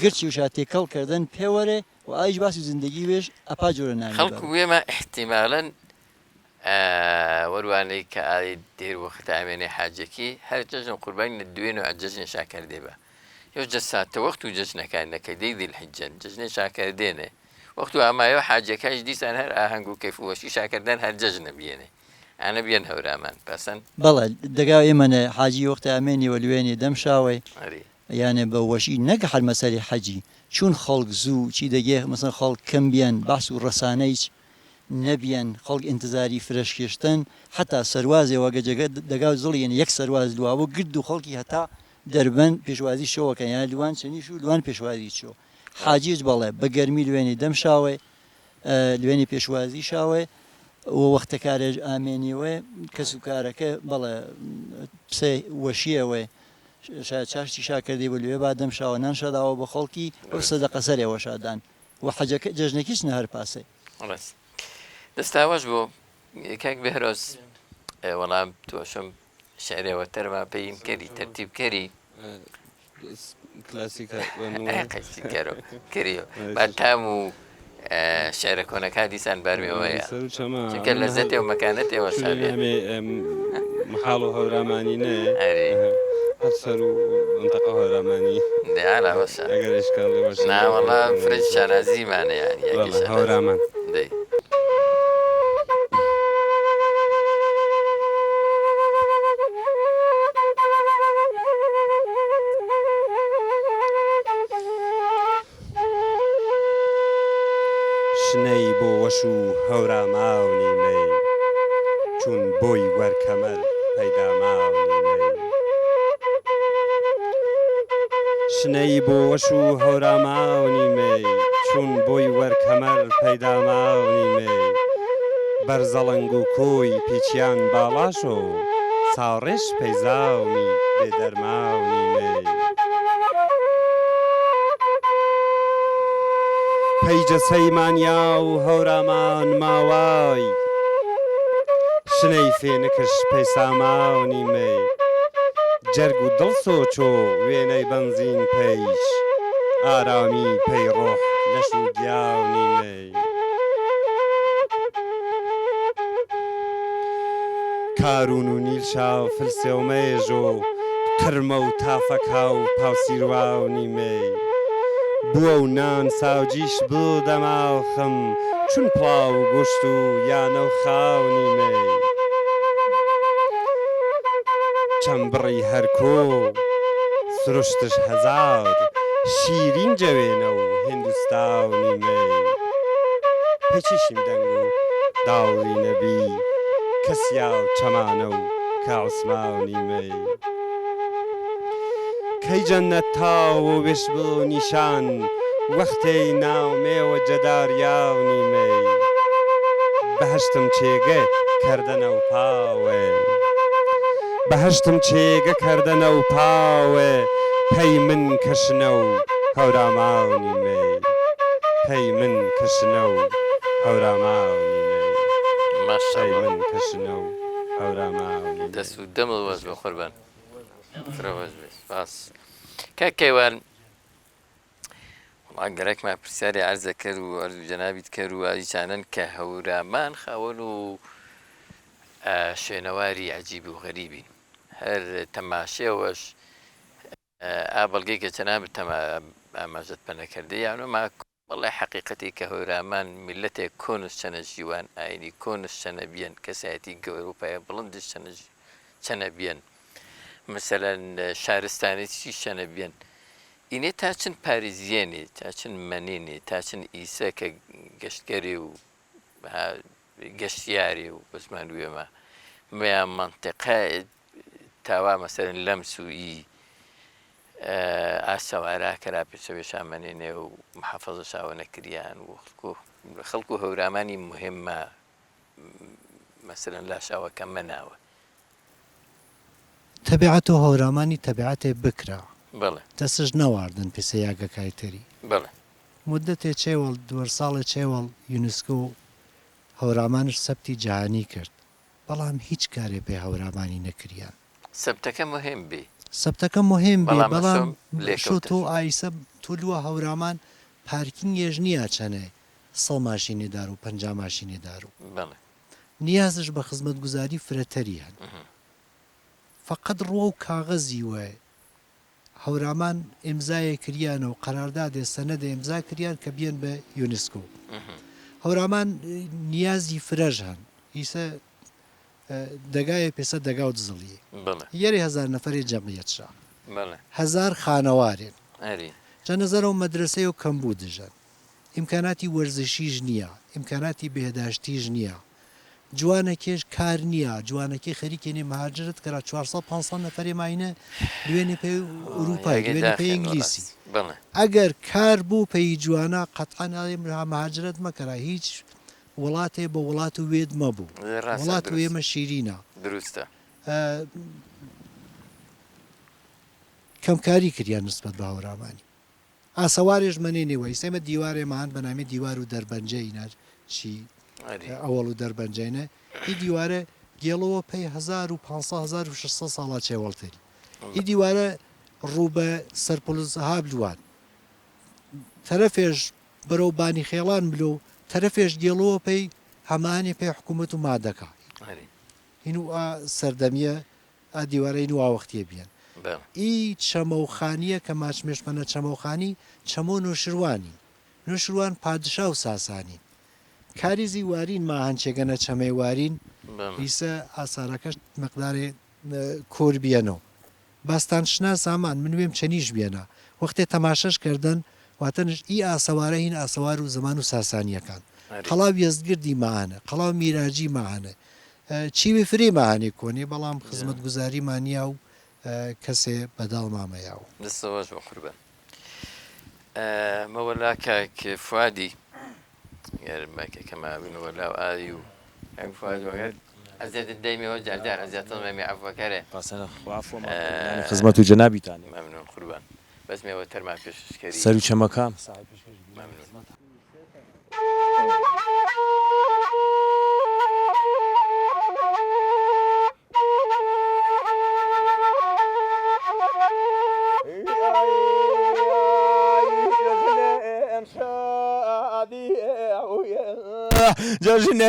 [SPEAKER 2] گرچی وشا تێکەڵکردن پێوەرێ و ئایش باسی زندگی وێش ئەپا جۆرە نامی
[SPEAKER 1] خەڵکو وێمە احتیمالاً وەروانەی کە ئای دێر وەخت ئامێنێ حاجەکی هەر جەژن قوربانی دوێن و جەژنی شاکردێ بە یۆ جەساتە وەخت و جەژنەکانەکەی دەی دڵحیجەن جەژنی شاکردێنێ وەخت و ئامایەوە حاجەکەش دیسان هەر ئاهەنگ و کەیفوەشی شاکردن هەر جەژنە بێنێ ئەنە بێن هەورامان پەسەن
[SPEAKER 2] بەڵێ دەگا ئێمەنە حاجی وەخت ئامێنی وەلوێنی دەمشاوی
[SPEAKER 1] ئەری
[SPEAKER 2] یانێ بە وەشی نەک هەر مەسەری حەجی چون خەڵک زوو چی دەگێ مەسەن خەڵک کەم بیان باس و ڕەسانەیچ نەبیان خەڵک ئینتزاری فرەشکێشتن حتا سەروازێ وەگەجەگە دەگا زڵیان یەک سەرواز لواوە گرد و خەڵکی هەتا دەربەن پێشوازی شەوەکە یان لوان چنیش و لوان پێشوازی چۆ حاجیش بەڵێ بە گەرمی لوێنی دەمشاوێ لوێنی پێشوازی شاوێ وەختە کارێژ ئامێنیوێ کەس و کارەکە بەڵێ پسێ وەشیەوێ چاشتی شاکردی بە لێ با دەمشاوە نان شەداوە بە خەڵکی ئەو سەدەقە سەرێوە شادان و حەجەکە جەژنێکیش نە هەر پاسێ
[SPEAKER 1] ڕاست دەستاوەش بۆ کاک بێهرۆز وەڵام تۆشم شعرێوە تەرما پێیم کەری تەرتیبکەری
[SPEAKER 3] کلاسیکە
[SPEAKER 1] کەریەوە با تام و شعرە کۆنەکە دیسان بارمێەوەیە چونکە لەزەتێ و مەکانەتێوە شابێ
[SPEAKER 3] محاڵ و هەورامانی نەیە
[SPEAKER 1] ئەرێ
[SPEAKER 3] هەر سەر و منتەقە هەورامانی
[SPEAKER 1] دەیاڵاوەشە
[SPEAKER 3] ئەگەر ئشکاڵی وەش
[SPEAKER 1] ناوەڵا فرج شارازیمانەیە
[SPEAKER 3] هەورامان
[SPEAKER 1] دەی
[SPEAKER 3] شنەی بۆ وەش و هەوراماونی مەی چون بۆی وەرکەمەر پەیداماونی مەی شنەی بۆ وەش و هەوراماونی مەی چون بۆی وەرکەمەر پەیداماونی مەی بەرزەڵنگ و کۆی پیچیان باڵاشۆ ساڕێش پەیزاونی بێدەرماونی مەی پەیجە سەیمانیا و هەورامان ماوای شنەی فێنکش پەیساماونی مەی جەرگ و دڵسۆچۆ وێنەی بەنزین پەیش ئارامی پەی ڕۆح لەش و گیاونی مەی کارون و نیلشا و فلسێ و مێژۆ قرمە و تافەکا و پاوسیرواونی مەی بووە و نان ساوجیش بۆ دەماوخم چون پڵاو و گۆشت و یانە و خاونی مەی چەند بڕی هەرکۆ سروشتش هەزار شیرین جەوێنە و هندوستاونی مەی پەیچیشیم دەنگ و داوڵی نەبی کەسیا و چەمانە و کاعوسماونی مەی کەی جەنەت تاوە وێش بۆ نیشان وەختەی ناومێوە جەداریاونی مەی بەهەشتم چێگە کردنە و پاوێ بەهەشتم چێگە کردنە و پاوێ پەی من کەشنە و هەوراماونی مەی پەی من کەشنە و هەوراماونی مەی پەی من کەشنە و هەوراماونی
[SPEAKER 1] دەست و دەمڵ وەز بە قوربان فرەوەز بێت باس کاک کەیوان وڵا گەرەکمان پرسیاری عەرزە کرد و ئەرزوو جەنابیت کرد و ئەیچانن کە هەورامان خاوەن و شوێنەواری عەجیب و غەریبی هەر تەماشێوەش بەڵگەیکە چەنام ئاماژەت پە نەکردێ یانۆما بەڵێ حەقیقەتی کە هەورامان میلەتێک کۆنش چەنە ژیوان ئاینی کۆنش چەنە بیەن کەسایەتی گەوروپایە بڵندش چەنە بیەن مثلەن شارستانێکی شەنە بیەن ئینێ تا چەند پاریزیێنێ تا چەند مەنێنێ تا چەند ئیسە کە گەشتگەری و گەشتیاری و بە زمان وێمە مەیان مەنتیقە تاوا مەسەرن لەم سوئی ئاسەوارا کەرا پێچەوێ شامەنێنێ و محەفەزە شاوە نەکریان و خەڵکو و هەورامانی مهمە مەسەرن لاشاوەکە مەناوە
[SPEAKER 8] تەبیعەت و هەورامانی تەبیعەتێ بکرا
[SPEAKER 1] بەڵێ
[SPEAKER 8] دەستش نەواردن پێسە یاگەکای تری
[SPEAKER 1] بەڵێ
[SPEAKER 8] مدەتێ چێوەڵ دووەرساڵێ چێوەڵ یونسکۆ هەورامانش سەبتی جیهانی کرد بەڵام هیچ کارێ پێ هەورامانی نەکریان
[SPEAKER 1] سەبتەکە مهم بێ
[SPEAKER 8] سەبتەکە مهم بێ
[SPEAKER 1] بەڵام
[SPEAKER 8] بەڵام
[SPEAKER 1] لێکەوتە.
[SPEAKER 8] شۆ تۆ ئایسە تۆلووە هەورامان پارکینگێژ نییە چەنێ 100 ماشینێدار و 50 ماشینێدار و
[SPEAKER 1] بەڵێ
[SPEAKER 8] نیازش بە خزمەت گوزاری فرەتەری هەن فقط ڕۆ و کاغەزی وە هەورامان ئێمزایە کریانە و قەراردادێ سەنەدە ئێمزا کریان کە بیان بە یونسکۆ هەورامان نیازی فرەژ هەن ئیسە دەگایە پێسە دەگا و دزڵیە
[SPEAKER 1] بەڵێ
[SPEAKER 8] یەری 1000 نەفەری جەمعیەتشا
[SPEAKER 1] بەڵێ
[SPEAKER 8] 1000 خانەوارێن
[SPEAKER 1] ئەری
[SPEAKER 8] چەندەزەر و مەدرسەی و کەمبوو دژەن ئیمکاناتی وەرزشیش نییە ئیمکاناتی بێهداشتیش نییە جوانەکێش کار نییە جوانەکەی خەریکێنێ مهاجرت کەرا 400 نەفەری ماینە دوێنێ پێی ئوروپای دوێنێ پێی ئینگلیسی
[SPEAKER 1] بەڵێ
[SPEAKER 8] ئەگەر کار بوو پێی جوانە قەتعان مهاجرت مەکەرا هیچ وڵاتێ بە وڵات و وێد مەبوو وڵات و ئێمە شیرینە
[SPEAKER 1] دروستە
[SPEAKER 8] کەمکاری کردیان نسبەت بە هەورامانی ئاسەوارێژ منێنەوەی سێمە دیوارێمان بەنامی دیوار و دەربەنجەی نەر چی ئەوەڵ و دەربەنجینە هی دیوارە گێڵەوە پێی 1500 ساڵا چێوەڵتری هی دیوارە ڕوو بە سەرپلز هابلوان تەرەفێش بەرەو بانی خێڵان بلو تەرەفێش گێڵەوە پێی هەمانی پێی حکوومەت و مادەکە هین و سەردەمیە دیوارەی واوەختیە بیان ئی چەمەوخانیە کە ماچمێشمەنە چەمەوخانی چەمۆ نوشروانی نوشروان پادشا و ساسانی کاریزی وارین ماهەنچێگەنە چەمەی وارین ئیسە ئاسارەکەش مەقدارێ کۆر بیەنەوە باستان شنا سامان من وێم چەنیش بێنە وەختێ تەماشەش کردن واتەنش ئی ئاسەوارە هین ئاسەوار و زمان و ساسانیەکان قەڵاو یەزگردی ماهانە قەڵاو میراجی ماهانە چیوی فری ماهانێ کۆنێ بەڵام خزمەت گوزاری مانیا و کەسێ بەداڵ مامەیاوە
[SPEAKER 1] دەستەوەش بە قوربان مەوەلا کاک فوادی کەما بنوەلاو ئاوی و کاک فواد وەگەر ئەزێت دەیمەوە جاردار ئەزیاتڵمەمی عەفوەکەرێ
[SPEAKER 5] خزمەت و جەنابیتان
[SPEAKER 1] مەمنون قوربان بەسمێەوە تەرمان پێشکەری
[SPEAKER 5] سەر و چەمەکان
[SPEAKER 1] مەمنون
[SPEAKER 7] ججن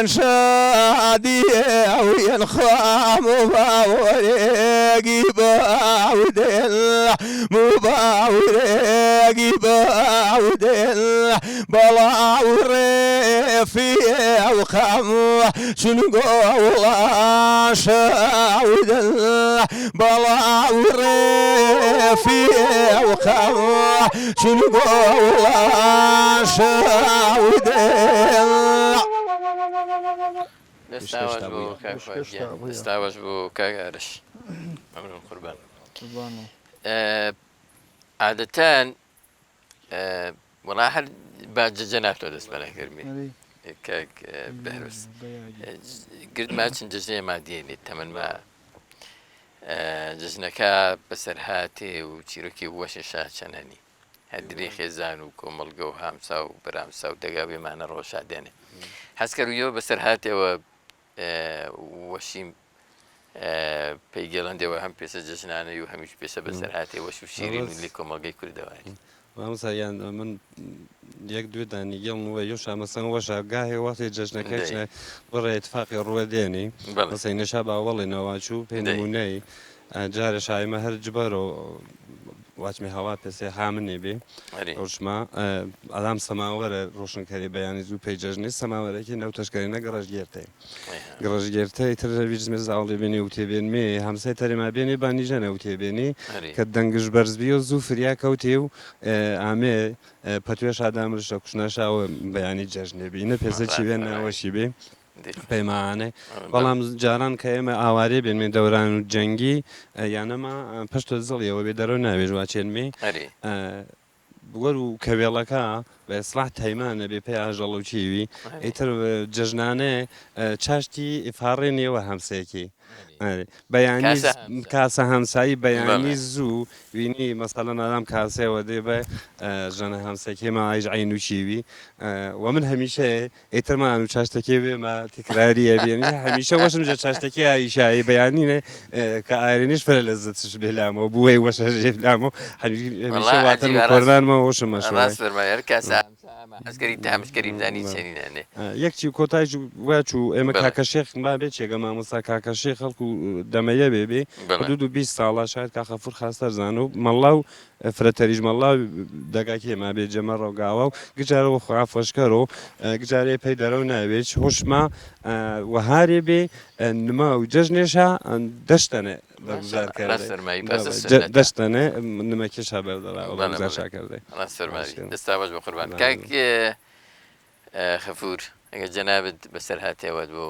[SPEAKER 7] شادي وينخام مباوري باودل مباوري باودل بلاوري في وقام شنو قول شاودل بلاوري في وقام شنو قول شاودل
[SPEAKER 1] دەستاوەش بۆ کاگارش مەمنون قوربان عادەتەن وەڵا هەر با جەجە ناتۆ دەست بەنەگەرمی کاک بەهروس گردما چەند جەژنەیە مادیێنێت تەمەنما جەژنەکە بەسەر هاتێ و چیرۆکی وەشە شاچەنەنی هەدرێ خێزان و کۆمەڵگە و هامسا و بەرامسا و دەگا بێمانە ڕۆژادێنێ حەزکەرویەوە بەسەر هاتێەوە وەشیم پەیگەڵندەوە هەم پێسە جەژنانەی و هەمیش پێسە بەسەر هاتێ وەش و شیرین و لێ کۆمەڵگەی کوردەواری
[SPEAKER 3] مامۆستایان من یەک دوێ دانی گەڵنەوە یۆ شامەسەنگ وەشە گاهێ وەختی جەژنەکەی بڕێ اتفاقی ڕوە دێنی مەسەی نەشا باوەڵێنەوە چوو پێ نمونەی جارە شایمە هەر جبەرەوە واچمی هەوا پێسێ هامنێ بێ ڕۆژما ئەدام سەماوەرە ڕۆشنکەری بەیانی زوو پێی جەژنی سەماوەرەکی نەو تەشکەرینە گەڕژگێرتەی گەڕژگێرتەی تر ویرزمێ زاڵێ بێنی و تێبێنمێ هەمسای تەرێما بێنێ بانیژەنە و تێبێنی کە دەنگش بەرزبی و زوو فریا کەوتێ و ئامێ پەتوێ شادامرشە کوشنەشاوە بەیانی جەژنێ بینە پێسە چی بێن ناوەشی بێ پەیمانێ بەڵام جاران کە ئێمە ئاوارێ بێنمێ دەوران و جەنگی یانەما پشتە زڵیەوە بێ دەرەوە ناوێژ واچێنمێ وەر و کەوێڵەکە بە ئێسلاح تەیمانە بێ پێی ئاژەڵ و چیوی ئیتر جەژنانێ چاشتی ئیفاڕێنیەوە هەمسەیەکی بەیانی
[SPEAKER 1] کاسە هەمسا.
[SPEAKER 3] کاسە هەمسایی بەیانی
[SPEAKER 1] بەڵێ.
[SPEAKER 3] زوو وینی مەسەڵەن ئەدام کاسەوە دێ بە ژەنە هەمسەکێمە ئایژ عین و چیوی و من هەمیشە ئێترمان و چاشتەکێ بێمە تکراریە بێنی هەمیشە وەشم جە چاشتەکە ئایشایی بەیانینە کە ئارێنیش فرە لە زتش بێلامەوە بووی وەشە ژێلامە هەمیشە واتە کۆردانمەوە وەشم مەشوە
[SPEAKER 1] فرمایەر کاسە ئەسکەری تامشکەری زانی چێنینانێ
[SPEAKER 3] یەکچی کۆتای واچ و ئێمە کاکە شێخ با بێت چێگە مامۆستا کاکە شێخ خەڵکو دەمەیە بێ حدود و 20 ساڵە شاید کاخەفور خاستەرزان و مەڵاو فرەتەریش مەڵاو دەگاکی ما بێت جەمە ڕۆگاوە و گجارەوە خوافۆشکەرەوە گجارێ پێی دەرەو ناوێت هۆشما وەهارێ بێ نما و جەژنێشە دەشتەنێ دەشتەنێ نمەکێشا بەردەڵا شاکردێ
[SPEAKER 1] دەستا بەش بە قوربان کاک خەفور ئەگەر جەنابەت بەسەر هاتێوە بۆ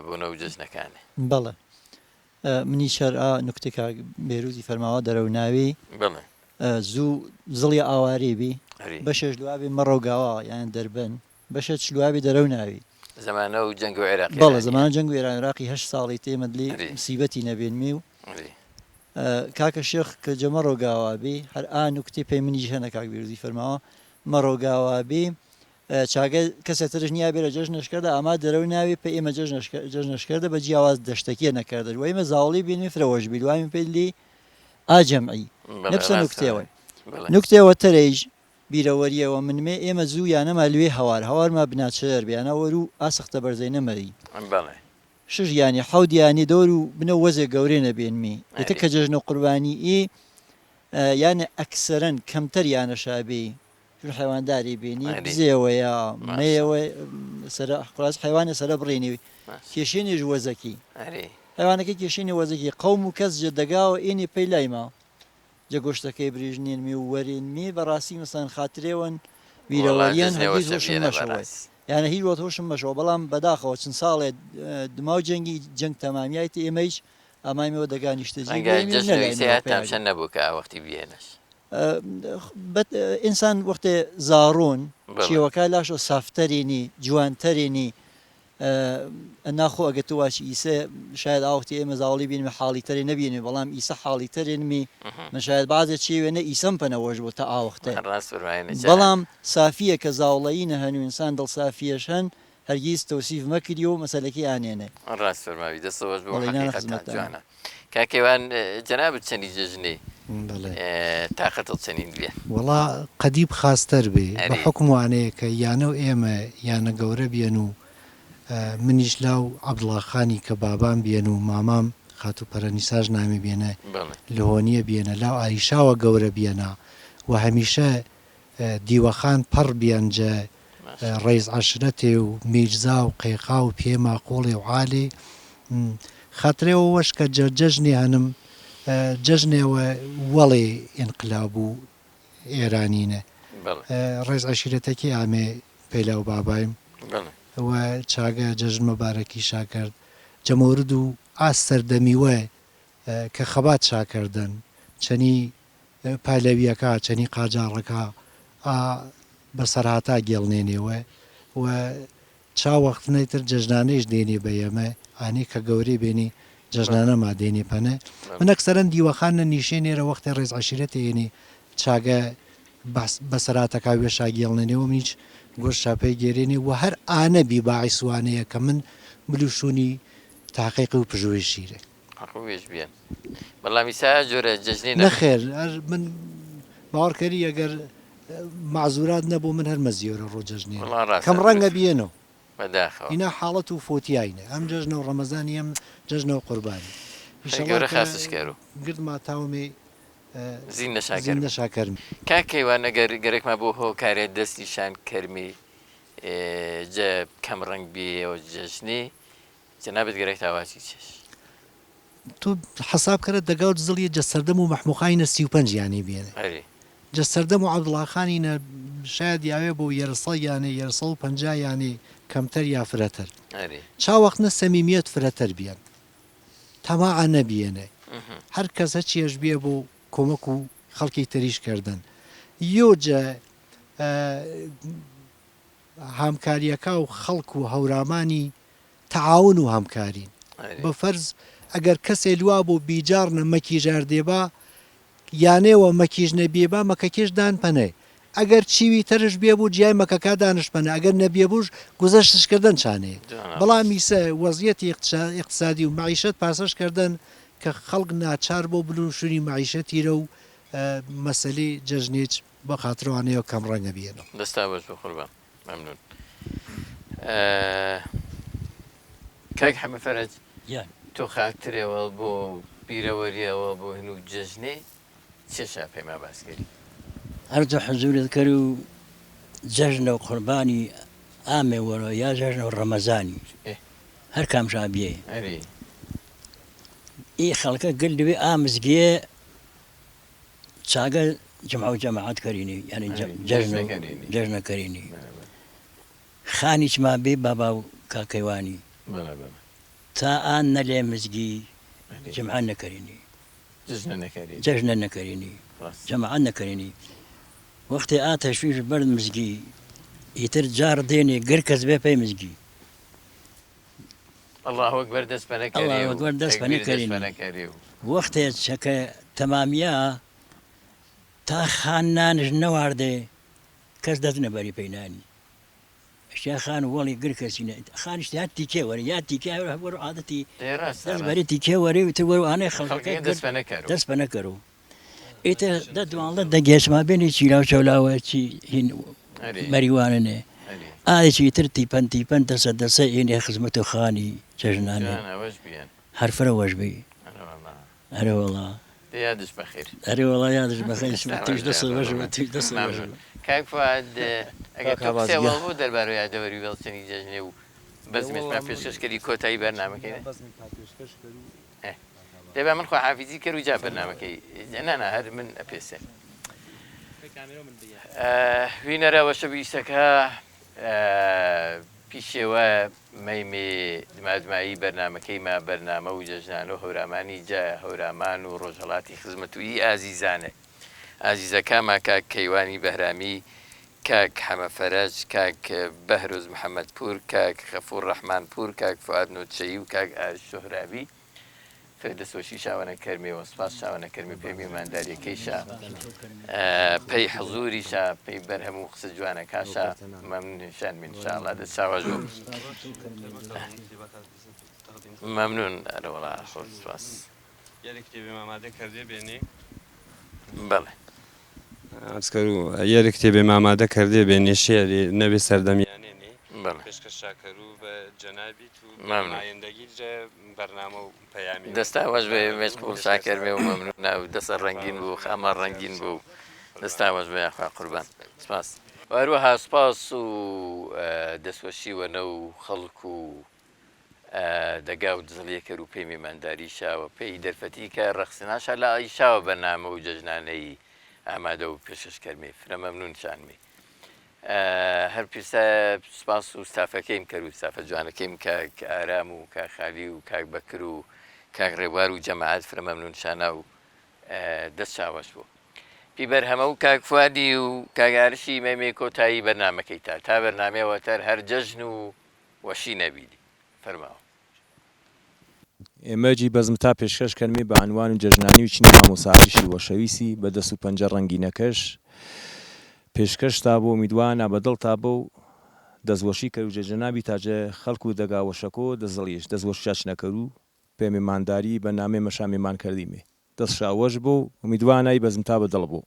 [SPEAKER 1] بۆنەوە جەژنەکانێ
[SPEAKER 2] بەڵێ منی شەرعا نوکتێکا بێروزی فەرماوە دەرەو ناوی
[SPEAKER 1] بڵێ
[SPEAKER 2] زوو زڵی ئاواری بی بەشەش دوابێ مەڕۆگاوە یان دەربن بەشە چلوابی دەرەو ناوی
[SPEAKER 1] زمانە و جەنگ و عێراقی
[SPEAKER 2] بەڵێ زمان جەنگ و ئێران عێراقی 8 ساڵی تێمەدلی مسیبەتی نەبێنمی و کاکە شێخ کە جە مەڕۆگاوابی هەر ئا نوکتی پێی منیش هەنە کاک بێروزی فەرماوە مەڕۆگاوابی چاگە کەسێترش نییە بێرە جەژنەشکردە ئاما دەرەو ناوی پێ ئێمە جەژنەشکردە بە جیاواز دەشتەکیە نەکردە و ئێمە زاوڵی بینی فرەوەش بی دوای پێلی ئاجەمعی نەفسە نوکتێەوە نوکتێەوە تەرەیش بیرەوەریەوە منمێ ئێمە زوو یانەما لێ هەوارما بناچەر بیانە وەرو ئاسەختە بەرزەی نەمەری شش ینی حەود ینی دەور و بنە وەزێک گەورێ نەبێنمی ئێتە کە جەژنە قوربانی ئی یانە ئەکسەرەن کەمتەر یانەشابی حیوانداری بینی بزێەوەیە مەیەوە قڕاز حیوانە سەرە بڕێنی کێشێنیش وەزەکی حیوانەکە کێشێنی وەزەکی قەوم و کەس جە دەگاوە ئێنی پێی لایما جە گۆشتەکەی بریژنێنمی و وەرێنمی بەڕاستی مەسان خاترێوەن بیرەوەریان هەرگیز هۆشم مەشەوە یانە هیچ وەت هۆشم مەشەوە بەڵام بەداخەوە چەند ساڵێ دماو جەنگی جەنگ تەمامیایەتی ئێمەیش ئامایمەوە دەگانیشتەجی
[SPEAKER 1] نەبوو کە وەختی بێنش
[SPEAKER 2] ئینسان وەختێ زاڕۆن چێوەکە لاشۆ سافتەرێنی جوانتەرێنی ناخۆ ئەگە توواچی ئیسە شاید ئاوەختی ئێمە زاوڵی بینمە حاڵی تەرێ نبیێنێ بەڵام ئیسە حاڵی تەرێنمی مەشاید بازە چێوێنە ئیسەم پەنەوەش بۆ تا ئاوەختە بەڵام سافیە کە زاوڵەیی نەهەن و ئینسان دڵ سافیەش هەن هەرگیز تەوسیف مەکردی و مەسەلەکی ئانێنێ
[SPEAKER 1] ڕاست فەرماوی دەستەوەش بۆ جوانە کاکەوان جەنابەت چەندی جەژنێ تااقەتت چەندین بێ
[SPEAKER 8] وڵا قەدیب خاستەر بێ بە حکم وانەیە کە یانە و ئێمە یانە گەورە بێن و منیش لاو عەبدوڵڵاخانی کە بابام بێن و مامام خاتوپەرە نیساژ نامی بێنە لەهۆنیە بێنە لاو ئایشاوە گەورە بێنە و هەمیشە دیوەخان پەڕ بێنجە ڕێز عەشرەتێ و میرزا و قەیقا و پێما قۆڵێ و عالێ خاترێەوە وەش کە جەژنی هەنم جەژنێەوە وەڵێ ئینقلاب و ئێرانینە ڕێز عەشیرەتەکی ئامێ پێلا و بابایم و چاگە جەژن مەبارەکی شاکرد جەمەورد و ئاس سەردەمیوە کە خەبات شاکردن چەنی پالەویەکە چەنی قاجاڕەکە بەسەرهاتا گێڵنێنێەوە و چاوەختنەیتر جەژنانەیش دێنێ بە ئێمە ئانی کە گەورەی بێنی جەژنانەما دێنێ پەنە من ئەکسەرەن دیوەخانە نیشێنێرە وەختی ڕێز عەشیرەتێنی چاگە بەسەراتەکە وێشا گێڵنێنێەوە هیچ گۆشت شاپەی گێرێنێ و هەر ئانە بی باعیسوانەیە کە من بلوشونی تاقیقی و پژوهشیرە
[SPEAKER 1] بەڵامی سا جۆرە جەژنێ
[SPEAKER 8] نەخێر من باوەڕکەری ئەگەر معزورات نەبوو من هەر مەزیۆرە ڕۆجەژنێ کەم ڕەنگە بێنەوە ئینا حاڵەت و فۆتیاینە ئەم جەژنە و ڕەمەزانی ئەم جەژنە و قوربانی گردما تاومێ
[SPEAKER 1] زین نەشاکەرمی کاکەیوان ئەگەر گەرەکمە بۆ هۆکارێت دەستیشان کەرمی جە کەم ڕەنگ بێەوە جەژنێ جەنابەت گەرەک تاواچی چێش
[SPEAKER 8] تو حسابکەرە دەگەوت زڵی جەسەردەم و مەحموقاینە 35 یانی بێنە جەسەردەم و عەبدوڵڵاخانینە شاید یاوێ بۆ یەرسە یانێ یەرسە و 50 یانی کەمتەر یا فرەتەر چاوەختنە سەمیمیەت فرەتەر بیان تەماعە نەبیێنێ هەر کەسە چێش بێ بۆ کۆمەک و خەڵکی تریشکردن یۆجە هامکاریەکە و خەڵک و هەورامانی تەعاون و هەمکارین بە فەرز ئەگەر کەسێ لوا بۆ بیجارنە مەکیژار دێبا یانێەوە مەکیژ نەبیێبا مەکەکیش دانپەنێ ئەگەر چیوی ترش بێ بوو جیای مەکەکە دانشپەنە ئەگەر نەبیێبووش گوزەشتشکردن چانێ بەڵامی سە وەزیەتی اقتصادی و معیشت پاسەشکردن کە خەڵک ناچار بۆ بلوشوری معیشەتیرە و مەسلەی جەژنێج بە خاترەوانەیە کەم ڕەنگە بێنەوە
[SPEAKER 1] دەستا بەش بە قوربان مەمنون کاک حەمە فەرەج تۆ خاکترێەوە بۆ بیرەوەریەوە بۆ هەن و جەژنێ چێشا پێما باسکەری
[SPEAKER 4] هەردوو حەزورت کرد و جەژنە و قوربانی ئامێوەرە یا جەژنە و ڕەمەزانی هەر کامژا بێ ئی خەڵکە گل دوێ ئامزگێ چاگە جمع و جەماعەت کەرینی یعنی جەژنە کەرینی خانیش ما بێ بابا و کاکەیوانی تا ئان نەلێ مزگی جمعە نەکەرینی جەژنە نەکەرینی جەماعەت نەکەرینی وەختی ئا تەشویش بەرد مزگی ئیتر جار دێنێ گر کەس بێ پێی مزگی
[SPEAKER 1] الله ئەکبەر دەستپەنەکەری
[SPEAKER 4] وەختێ چەکە تەمامیە تا خانانش نەواردێ کەس دەست نەبەری پەینانی شیا خان وەڵی گر کەسی خانیش یا تیکێ وەرە یا تیکە وەرە عادەتی دەستبەری تیکێ وەرە وتە وەروانەی خەڵکەکەی دەست پە نەکەرەوە ئیتر دەدوانڵە دەگەشما بێنی چیرا و چەولاوە چی هین مەریواننێ ئاێکی تر تیپەن دەسە ئێنێ خزمەت و خانی جەژنانێ هەرفرە وەشبی ئەرە وەڵا
[SPEAKER 1] یادش بەخێر
[SPEAKER 4] ئەرێ وەڵا یادش بەخێر توش دەست
[SPEAKER 1] کاک فواد ئەگەر تۆ قسێوە بۆ دەربارەی یادەوەری وێڵچەنی جەژنێ و بەزمێشمان پێشکەشکەری کۆتایی بەرنامەکەی دەبا من خۆ حافیزی کرد و جا بەرنامەکەی نانا هەر من ئەپێسێ وینەرە وەشە بیستەکە پیشێوە مەیمێ دمادمایی بەرنمەکەیما بەرنامە و جەژنان و هەورامانی جا هەورامان و ڕۆژهڵاتی خزمەتویی ئازیزانە ئازیزەکەما کاک کەیوانی بەهرامی کاک حەمە فەرەج کاک بەهروز محەممەد پور کاک خەفور ڕەحمان پور کاک فواد نوتچەیی و کاک ئاش شۆهرابی دەسۆشی شاوانە کەرمێ وەسپاس شاوانە کەرمی پێمی مانداریەکەیشە پێی حەزوریشە پێی بەرهەم و قسە جوانە کاشە مەمنونشان من انشاءالله دەساواژ بوو مەمنون ئەرەوەڵا خۆش سپاس بەڵێ
[SPEAKER 3] یارێک کتێبێ مامادە کردێ بێنێ شێری نەبێ سەردەمیانێنی پێشکەشاکەرو بە جەنابیت و مایندەگی بەرنامە و پەیامی
[SPEAKER 1] دەستا وەش بێ مێشقبوو شاکەرمێ و مەمنون ناو دەسە ڕەنگین بوو خامە ڕەنگین بوو دەستا وەش بێ یاخوا قوربان سپاس هەروەها سپاس و دەستوەشیوەنە و خەڵک و دەگا و دزڵیەکەر و پێی میمانداری شاوە پێی دەرفەتی کە ڕەخسناشە لە ئایشاوە بەرنامە و جەژنانەی ئامادە و پێشکەشکەرمێ فرە مەمنونشانمی هەر پیسە سپاس و ستافەکەیم کرد و ستافە جوانەکەیم کاک ئارام و کاک خالی و کاک بەکر و کاک ڕێوار و جەماعەت فرە مەمنونشانە و دەست چاوەش بوو پی بەرهەمە و کاک فوادی و کاگارشی مەمێ کۆتایی بەرنمەکەی تا بەرنامەوەتەر هەر جەژن و وەشی نەبیدی فەرماوە
[SPEAKER 5] ئێمەجی بەزم تا پێشکەشکەرمی بە عنوان و جەژنانی و چینی مامۆساعریشی وەشەویسی بە دەست و پەنجە ڕەنگینەکەش پێشکەش تا بۆ میدوانە بەدڵ تا بۆ دەستوەشی کە و جەژنابی تاجە خەڵک و دەگاوەشەکۆ دەزڵیش دەستوەشاش نەکەرو پێمێمانداری بە نامێ مەشامێمان کردیمێ دەستشاوەش بۆ میدوانای بەزم تا بەدڵ بوو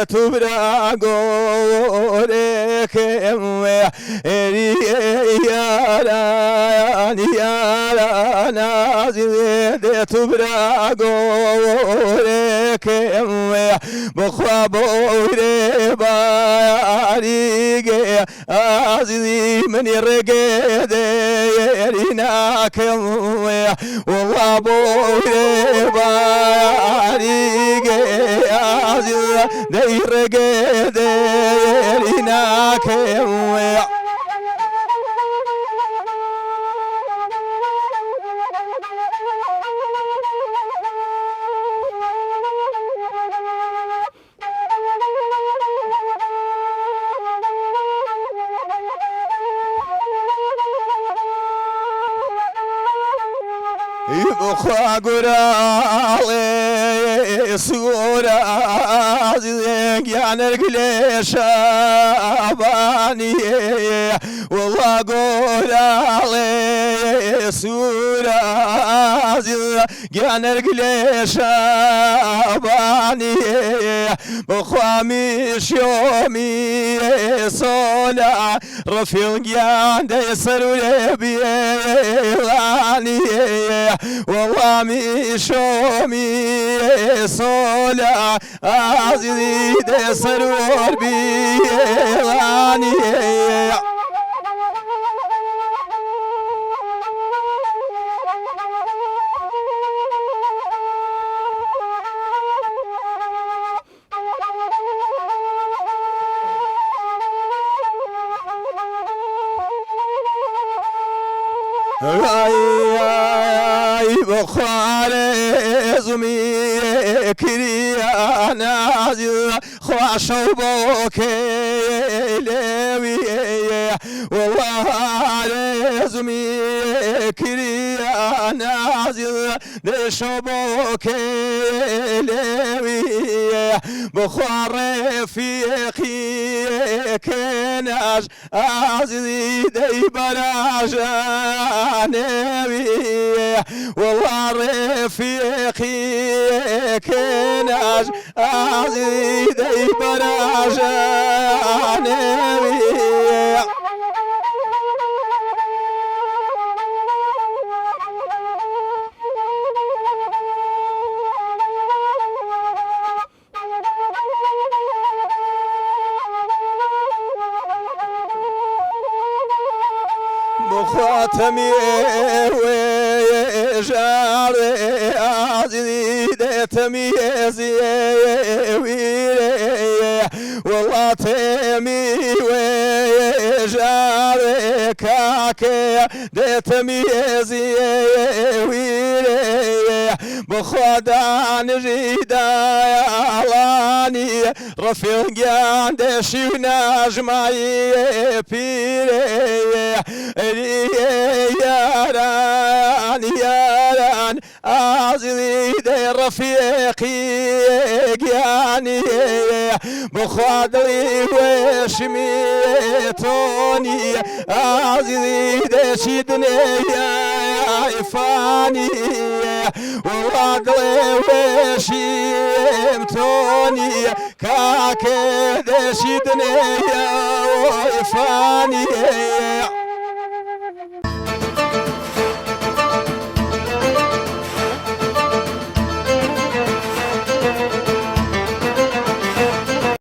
[SPEAKER 7] tu brago ke eri yara nazide tu brago ke بخواب اوره باريگه عزيزي من رقد يريناكم والله بوره باريگه عزيزي دي رقد يريناكم يبخوا قرالي سورة عزيزك يا نرقل شاباني والله قرالي سورة عزيزك يا نرقل شاباني بخوامي شومي صنع رفيق ياندي سرولي بيلاني والله مي شومي صنع عزيزي دي سرور بيلاني راي بخاري زمي كريانا عزيز خواشو بوكي لوي والله علي زمي كريانا عزيز نشو بوكي لوي بخاري فيقي كناج عزيزي دي براجاني والله رفيقي كناج عزيزي دي براجاني مخاتمي وجاري عزيزي تميزي ويلي والله تمي وجاري كاكي تميزي ويلي بخدان جيدا يعلاني رفيق ياندشي ونجمعي بيري ياران ياران عزيزي دي رفيقي يعني بخاطري وشميتوني عزيزي دي شدني يا فاني وخاطري وشمتوني كاكي دي شدني يا فاني